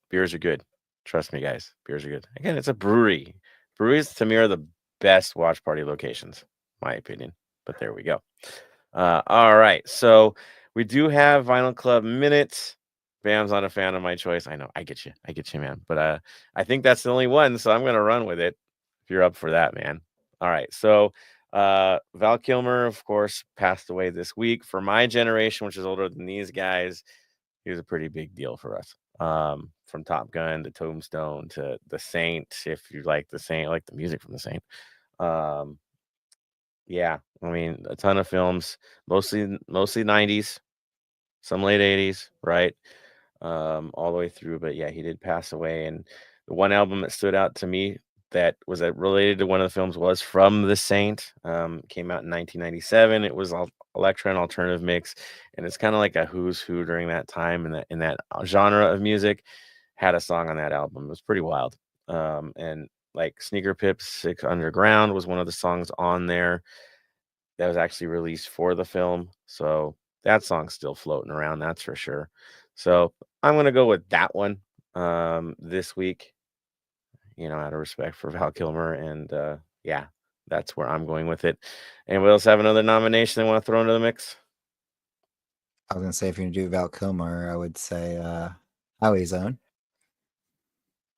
Beers are good. Trust me, guys. Beers are good. Again, it's a brewery. Breweries to me are the best watch party locations, my opinion. But there we go. All right. So we do have Vinyl Club minutes. Bam's not a fan of my choice. I know. I get you, man. But I think that's the only one, so I'm gonna run with it. If you're up for that, man. All right. So Val Kilmer, of course, passed away this week. For my generation, which is older than these guys, he was a pretty big deal for us. From Top Gun to Tombstone to The Saint, if you like The Saint, like the music from The Saint. Yeah, I mean, a ton of films, mostly 90s, some late 80s, right? All the way through. But yeah, he did pass away. And the one album that stood out to me that was related to one of the films was From the Saint. Came out in 1997. It was electro and alternative mix, and it's kind of like a who's who during that time in that genre of music. Had a song on that album. It was pretty wild. And like Sneaker Pip's Six Underground was one of the songs on there that was actually released for the film. So that song's still floating around, that's for sure. So I'm gonna go with that one this week. Out of respect for Val Kilmer, and yeah, that's where I'm going with it. Anybody else have another nomination they want to throw into the mix? I was gonna say if you're gonna do Val Kilmer, I would say Highway Zone.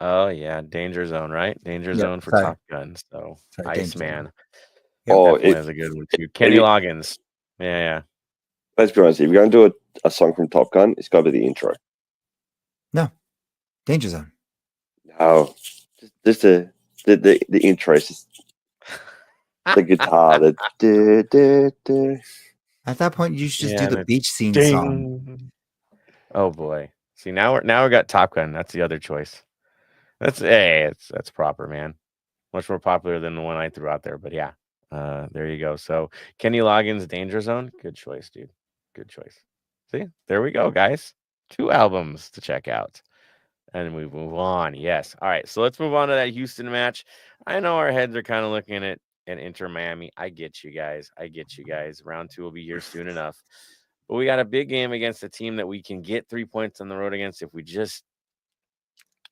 Oh yeah, Danger Zone, right? Danger Zone for Top Gun. So Iceman. Yep. Definitely has a good one too. Kenny Loggins. Yeah. Let's be honest. If you're going to do a song from Top Gun, it's got to be the intro. No, Danger Zone. No, just the intro is just the guitar. At that point, you should just do the beach scene song. Oh boy! See now we got Top Gun. That's the other choice. That's proper, man. Much more popular than the one I threw out there. But yeah, there you go. So Kenny Loggins, Danger Zone. Good choice, dude. Good choice. See, there we go, guys. 2 albums to check out. And we move on. Yes. All right. So let's move on to that Houston match. I know our heads are kind of looking at Inter Miami. I get you guys. Round 2 will be here soon enough. But we got a big game against a team that we can get 3 points on the road against if we just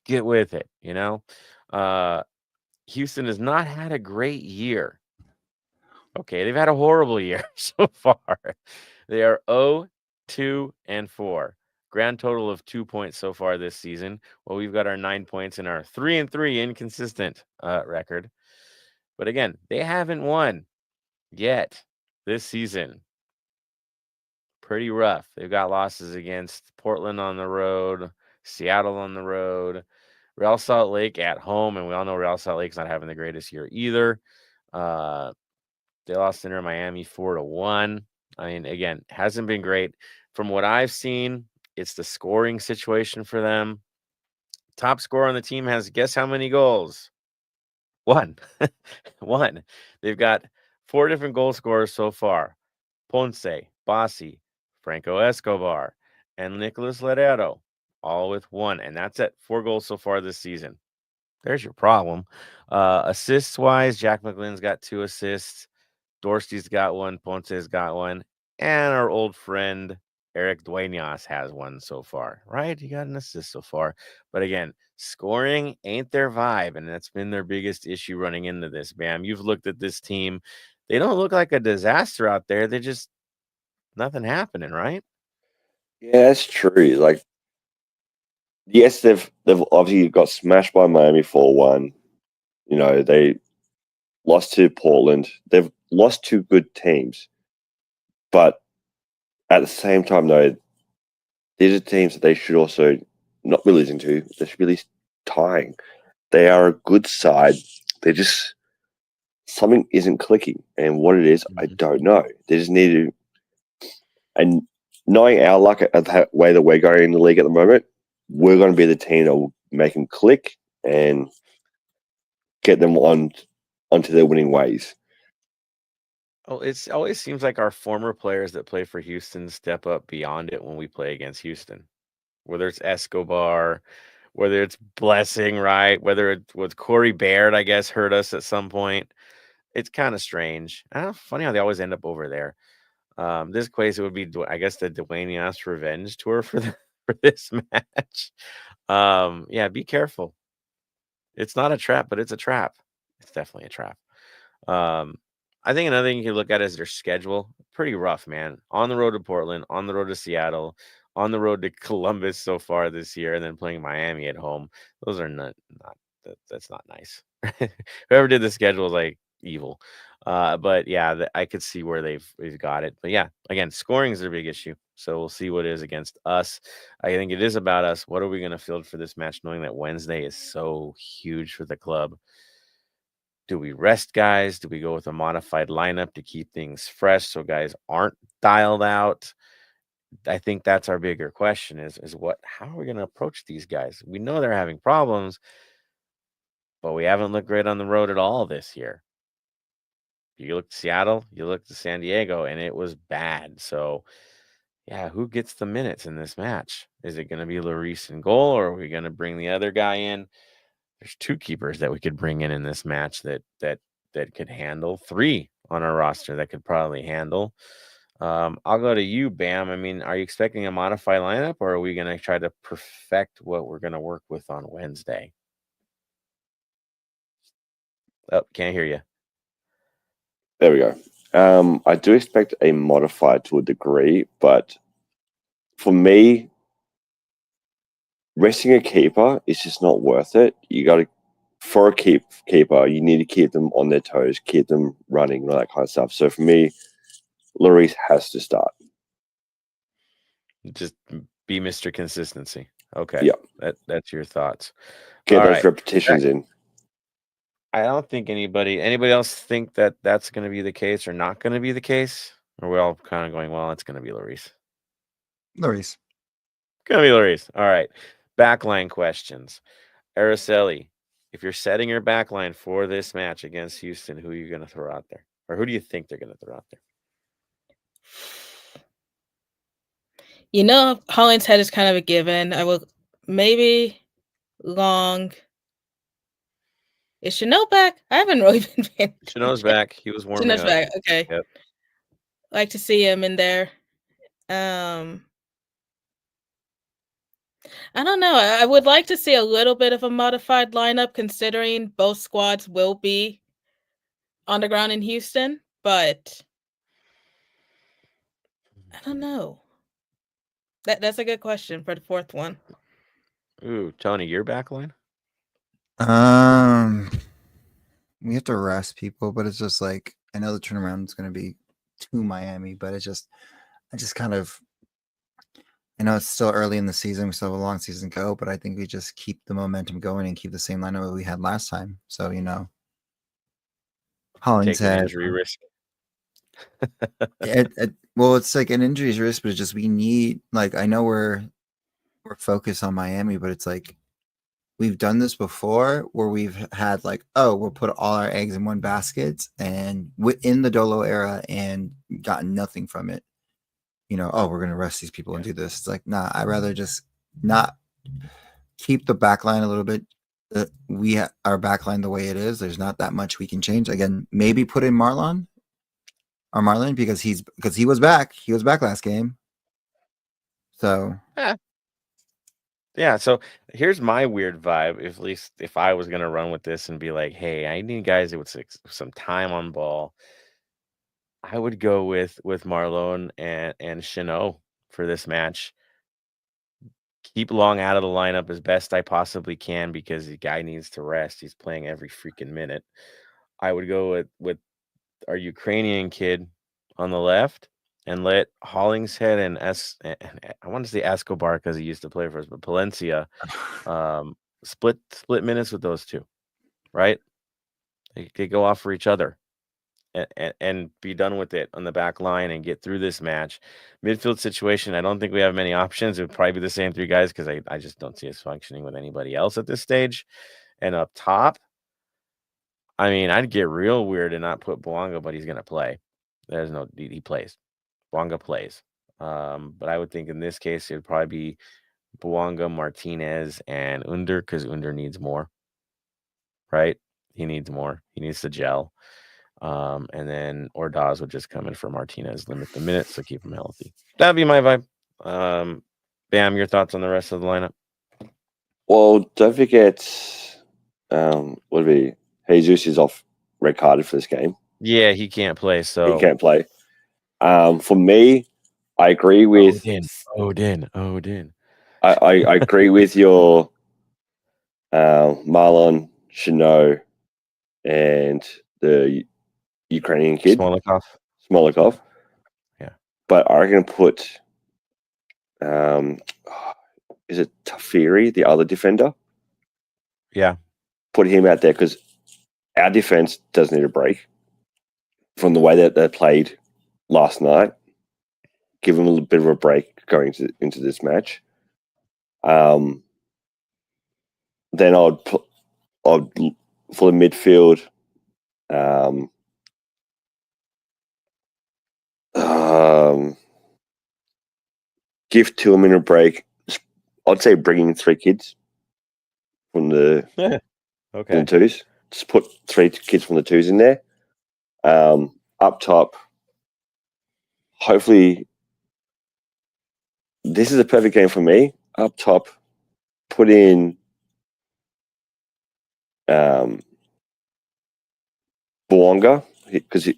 get with it, Houston has not had a great year. Okay, they've had a horrible year so far. They are 0-2-4. Grand total of 2 points so far this season. Well, we've got our 9 points in our 3-3 inconsistent record. But again, they haven't won yet this season. Pretty rough. They've got losses against Portland on the road, Seattle on the road, Real Salt Lake at home, and we all know Real Salt Lake's not having the greatest year either. They lost Inter Miami 4-1. I mean, again, hasn't been great. From what I've seen, it's the scoring situation for them. Top scorer on the team has, guess how many goals? 1. 1. They've got 4 different goal scorers so far. Ponce, Bassi, Franco Escobar, and Nicolas Lerero, all with 1. And that's at 4 goals so far this season. There's your problem. Assists-wise, Jack McGlynn's got 2 assists. Dorsey's got 1. Ponce's got 1. And our old friend Eric Duenas has 1 so far, right? He got an assist so far. But again, scoring ain't their vibe, and that's been their biggest issue running into this, Bam. You've looked at this team. They don't look like a disaster out there. They're just nothing happening, right? Yeah, that's true. Like, yes, they've obviously got smashed by Miami 4-1. They lost to Portland. They've lost to good teams. But at the same time, though, these are teams that they should also not be losing to. They should be at least tying. They are a good side. They just something isn't clicking, and what it is, I don't know. They just need to. And knowing our luck at the way that we're going in the league at the moment, we're going to be the team that will make them click and get them onto their winning ways. Oh, it always seems like our former players that play for Houston step up beyond it when we play against Houston. Whether it's Escobar, whether it's Blessing, right? Whether it was Corey Baird, I guess, hurt us at some point. it's kind of strange. Funny how they always end up over there. This place, it would be, I guess, the Dwayne Yas Revenge Tour for for this match. Yeah, be careful. It's not a trap, but it's a trap. It's definitely a trap. I think another thing you can look at is their schedule. Pretty rough, man. On the road to Portland, on the road to Seattle, on the road to Columbus so far this year, and then playing Miami at home. Those are not that's not nice. Whoever did the schedule is like evil. But yeah, I could see where they've got it. But yeah, again, scoring is their big issue. So we'll see what is against us. I think it is about us. What are we going to field for this match, knowing that Wednesday is so huge for the club? Do we rest guys? Do we go with a modified lineup to keep things fresh so guys aren't dialed out? I think that's our bigger question is how are we going to approach these guys? We know they're having problems, but we haven't looked great on the road at all this year. You look to Seattle, you look to San Diego, and it was bad. So, yeah, who gets the minutes in this match? Is it going to be Lloris in goal, or are we going to bring the other guy in? There's 2 keepers that we could bring in this match that could handle, 3 on our roster that could probably handle. I'll go to you, Bam. I mean, are you expecting a modified lineup, or are we going to try to perfect what we're going to work with on Wednesday? Oh, can't hear you. There we go. I do expect a modified to a degree, but for me, resting a keeper is just not worth it. You got to, for a keeper, you need to keep them on their toes, keep them running, all that kind of stuff. So for me, Lloris has to start. Just be Mr. Consistency. Okay. Yeah. That's your thoughts. Get All those right. repetitions in. I don't think anybody else think that that's going to be the case or not going to be the case. Or we're all kind of going, well, it's going to be Lloris. Lloris. Going to be Lloris. All right. Backline questions. Araceli, if you're setting your backline for this match against Houston, who are you going to throw out there? Or who do you think they're going to throw out there? You know, Hollingshead is kind of a given. I will maybe Long. Is Chanel back? I haven't really been paying Chanel's attention. back. He was warming Chanel's up. back. Okay. Yep. Like to see him in there. I don't know. I would like to see a little bit of a modified lineup, considering both squads will be on the ground in Houston, but I don't know. That's a good question for the fourth one. Ooh, Tony, your backline? We have to rest people, but it's just like, I know the turnaround is going to be to Miami, but I just kind of, I know it's still early in the season. We still have a long season to go, but I think we just keep the momentum going and keep the same lineup that we had last time. So, Hollingshead. Injury risk. Well, it's like an injury risk, but it's just we need, like, I know we're focused on Miami, but it's like we've done this before where we've had like, oh, we'll put all our eggs in one basket and in the Dolo era and gotten nothing from it. Oh, we're gonna rest these people and do this. It's like, nah, I'd rather just not keep the backline a little bit. We have our backline the way it is. There's not that much we can change. Again, maybe put in Marlon because he was back. He was back last game. So yeah. So here's my weird vibe. At least if I was gonna run with this and be like, hey, I need guys with some time on ball, I would go with Marlon and Chanot for this match. Keep Long out of the lineup as best I possibly can because the guy needs to rest. He's playing every freaking minute. I would go with our Ukrainian kid on the left and let Hollingshead and I want to say Escobar because he used to play for us, but Palencia split minutes with those 2, right? They go off for each other. And be done with it on the back line and get through this match. Midfield situation, I don't think we have many options. It would probably be the same 3 guys because I just don't see us functioning with anybody else at this stage. And up top, I mean, I'd get real weird and not put Bouanga, but he's going to play. He plays. Bouanga plays. But I would think in this case, it would probably be Bouanga, Martinez, and Under because Under needs more, right? He needs more. He needs to gel. And then Ordaz would just come in for Martinez, limit the minutes to keep him healthy. That'd be my vibe. Bam, your thoughts on the rest of the lineup? Well, don't forget, what would be Jesus is off red carded for this game. Yeah, he can't play. So He can't play. For me, I agree with Odin. I agree with your Marlon, Chanot, and the Ukrainian kid Smolikov. Yeah, but I reckon put is it Tafiri, the other defender? Yeah, put him out there because our defense does need a break from the way that they played last night. Give them a little bit of a break going into this match. Then I'd for the midfield. Give Tillman a break. I'd say bringing 3 kids from the okay. From the twos. Just put 3 kids from the twos in there. Up top, hopefully, this is a perfect game for me. Up top, put in Bouanga, because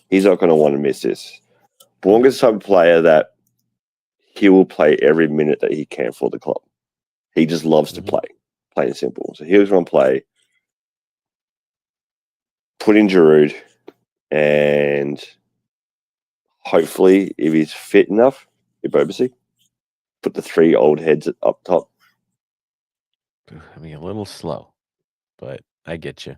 he's not going to want to miss this. Bouanga's the type of player that he will play every minute that he can for the club. He just loves to play, plain and simple. So he was going to play. Put in Giroud, and hopefully, if he's fit enough, Ibobasi, put the 3 old heads up top. I mean, a little slow, but I get you.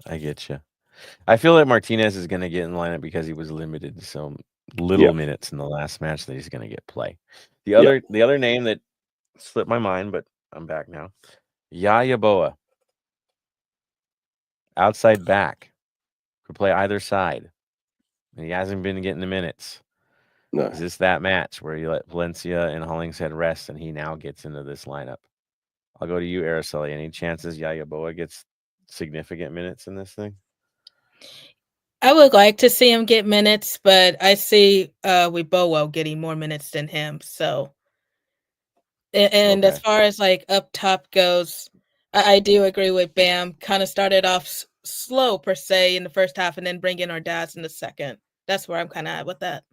I feel like Martinez is going to get in lineup because he was limited to so little minutes in the last match that he's going to get play. The other name that slipped my mind, but I'm back now. Yaya Boa, outside back, could play either side. And he hasn't been getting the minutes. No. Is this that match where you let Valencia and Hollingshead rest and he now gets into this lineup? I'll go to you, Araceli. Any chances Yaya Boa gets significant minutes in this thing? I would like to see him get minutes, but I see with Bowo getting more minutes than him. So, and as far as like up top goes, I do agree with Bam. Kind of started off slow per se in the first half, and then bring in our dads in the second. That's where I'm kind of at with that.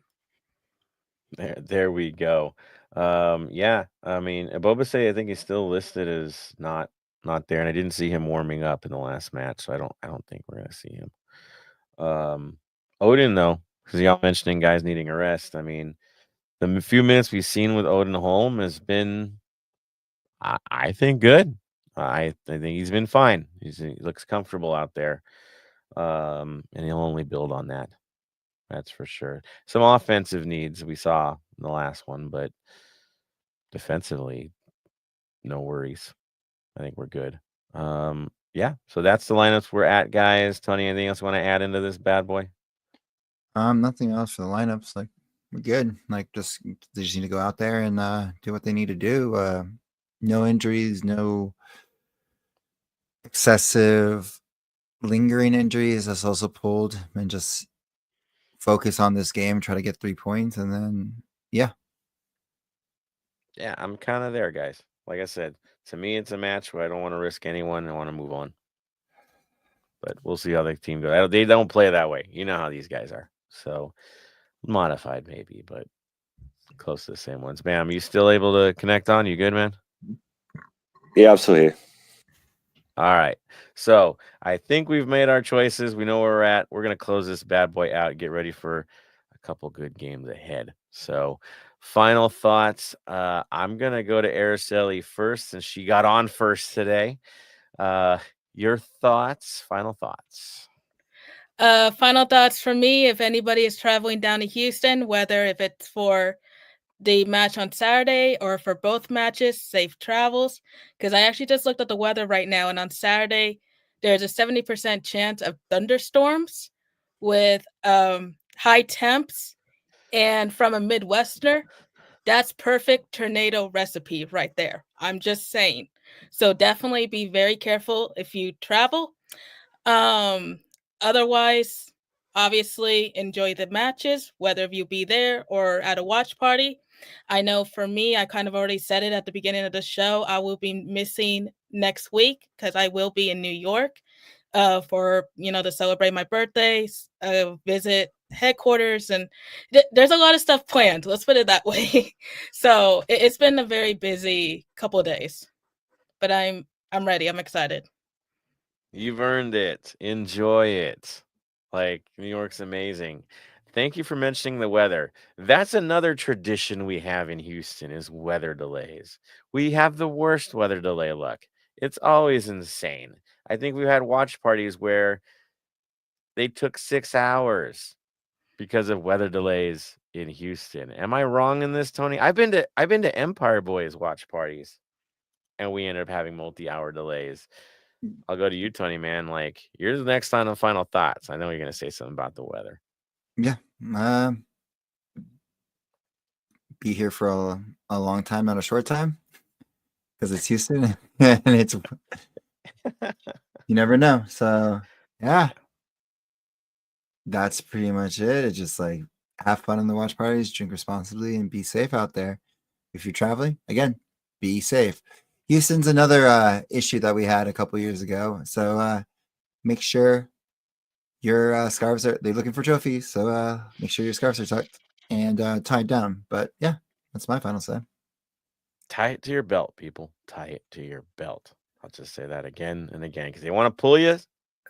There we go. Yeah, I mean, Ebobase, I think he's still listed as not there, and I didn't see him warming up in the last match, so I don't think we're gonna see him. Odin though, because y'all mentioning guys needing a rest. I mean, the few minutes we've seen with Odin Holm has been, I think, good. I think he's been fine. He looks comfortable out there, and he'll only build on that. That's for sure. Some offensive needs we saw in the last one, but defensively, no worries. I think we're good. Yeah. So that's the lineups we're at, guys. Tony, anything else you want to add into this bad boy? Nothing else for the lineups. Like, we're good. Like, they just need to go out there and do what they need to do. No injuries, no excessive lingering injuries. That's also pulled, and just focus on this game, try to get 3 points, and then yeah, I'm kind of there, guys. Like I said, to me, it's a match where I don't want to risk anyone. I want to move on, but we'll see how the team goes. They don't play that way. You know how these guys are. So modified maybe, but close to the same ones. Bam, you still able to connect on? You good, man? Yeah, absolutely. All right. So I think we've made our choices. We know where we're at. We're going to close this bad boy out, get ready for a couple good games ahead. So final thoughts. I'm going to go to Araceli first since she got on first today. Your thoughts, final thoughts. Final thoughts for me, if anybody is traveling down to Houston, whether if it's for the match on Saturday or for both matches, safe travels. Because I actually just looked at the weather right now, and on Saturday, there's a 70% chance of thunderstorms with high temps. And from a Midwesterner, that's perfect tornado recipe right there. I'm just saying. So definitely be very careful if you travel. Otherwise, obviously enjoy the matches, whether you be there or at a watch party. I know for me, I kind of already said it at the beginning of the show, I will be missing next week because I will be in New York for, to celebrate my birthday, visit headquarters, and there's a lot of stuff planned. Let's put it that way. So it's been a very busy couple of days, but I'm ready. I'm excited. You've earned it. Enjoy it. Like, New York's amazing. Thank you for mentioning the weather. That's another tradition we have in Houston is weather delays. We have the worst weather delay luck. It's always insane. I think we've had watch parties where they took 6 hours because of weather delays in Houston. Am I wrong in this, Tony? I've been to Empire Boys watch parties, and we ended up having multi-hour delays. I'll go to you, Tony, man. Like, you're the next on final thoughts. I know you're going to say something about the weather. Yeah. Be here for a long time, not a short time, because it's Houston and it's you never know. So yeah, that's pretty much it. It's just like have fun in the watch parties, drink responsibly, and be safe out there. If you're traveling, again, be safe. Houston's another issue that we had a couple years ago. So make sure your scarves they're looking for trophies. So make sure your scarves are tucked and tied down. But yeah, that's my final say. Tie it to your belt, people. Tie it to your belt. I'll just say that again and again because they want to pull you.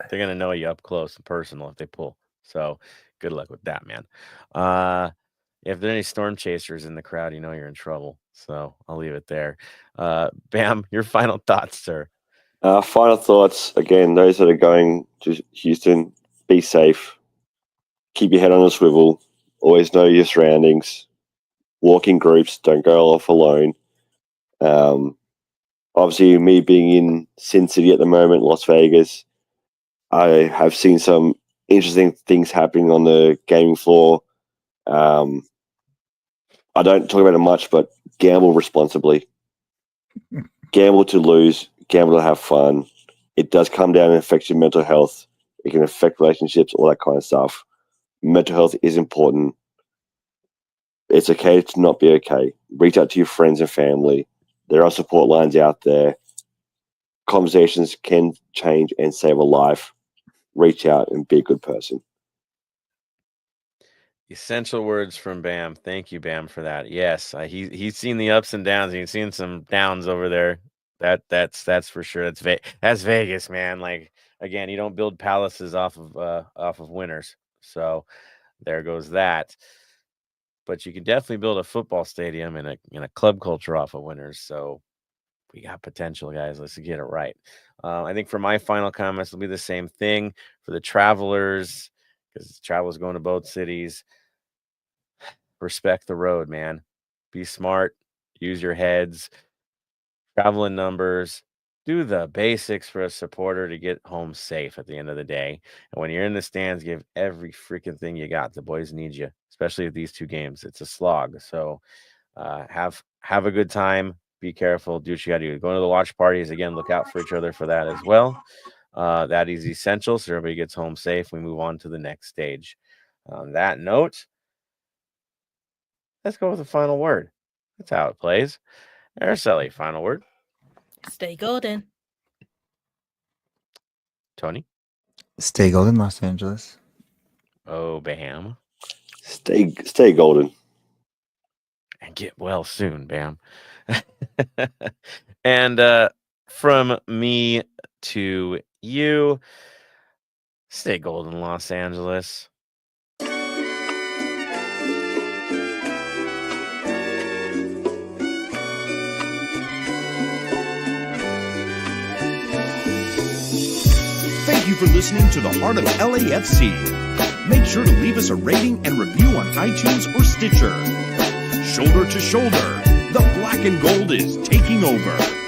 They're going to know you up close and personal if they pull. So good luck with that, man. If there are any storm chasers in the crowd, you're in trouble. So I'll leave it there. Bam, your final thoughts, sir. Final thoughts. Again, those that are going to Houston, be safe. Keep your head on a swivel. Always know your surroundings. Walk in groups. Don't go off alone. Obviously, me being in Sin City at the moment, Las Vegas, I have seen some interesting things happening on the gaming floor. I don't talk about it much, but gamble responsibly. Gamble to lose. Gamble to have fun. It does come down and affect your mental health. It can affect relationships, all that kind of stuff. Mental health is important. It's okay to not be okay. Reach out to your friends and family. There are support lines out there. Conversations can change and save a life. Reach out and be a good person. Essential words from Bam. Thank you, Bam, for that. Yes, he's seen the ups and downs. He's seen some downs over there. That's for sure. That's Vegas, man. Like, again, you don't build palaces off of winners. So there goes that. But you can definitely build a football stadium and a club culture off of winners. So we got potential, guys. Let's get it right. I think for my final comments, it'll be the same thing for the travelers, because travel is going to both cities. Respect the road, man. Be smart. Use your heads. Travel in numbers. Do the basics for a supporter to get home safe at the end of the day. And when you're in the stands, give every freaking thing you got. The boys need you, especially with these two games. It's a slog. So have a good time. Be careful. Do what you got to do. Going to the watch parties, again, look out for each other for that as well. That is essential so everybody gets home safe. We move on to the next stage. On that note, let's go with the final word. That's how it plays. Araceli, final word. Stay golden. Tony. Stay golden, Los Angeles. Oh, Bam. Stay golden. And get well soon, Bam. And from me to you, stay golden, Los Angeles. Thank you for listening to the Heart of LAFC. Make sure to leave us a rating and review on iTunes or Stitcher. Shoulder to shoulder, the black and gold is taking over.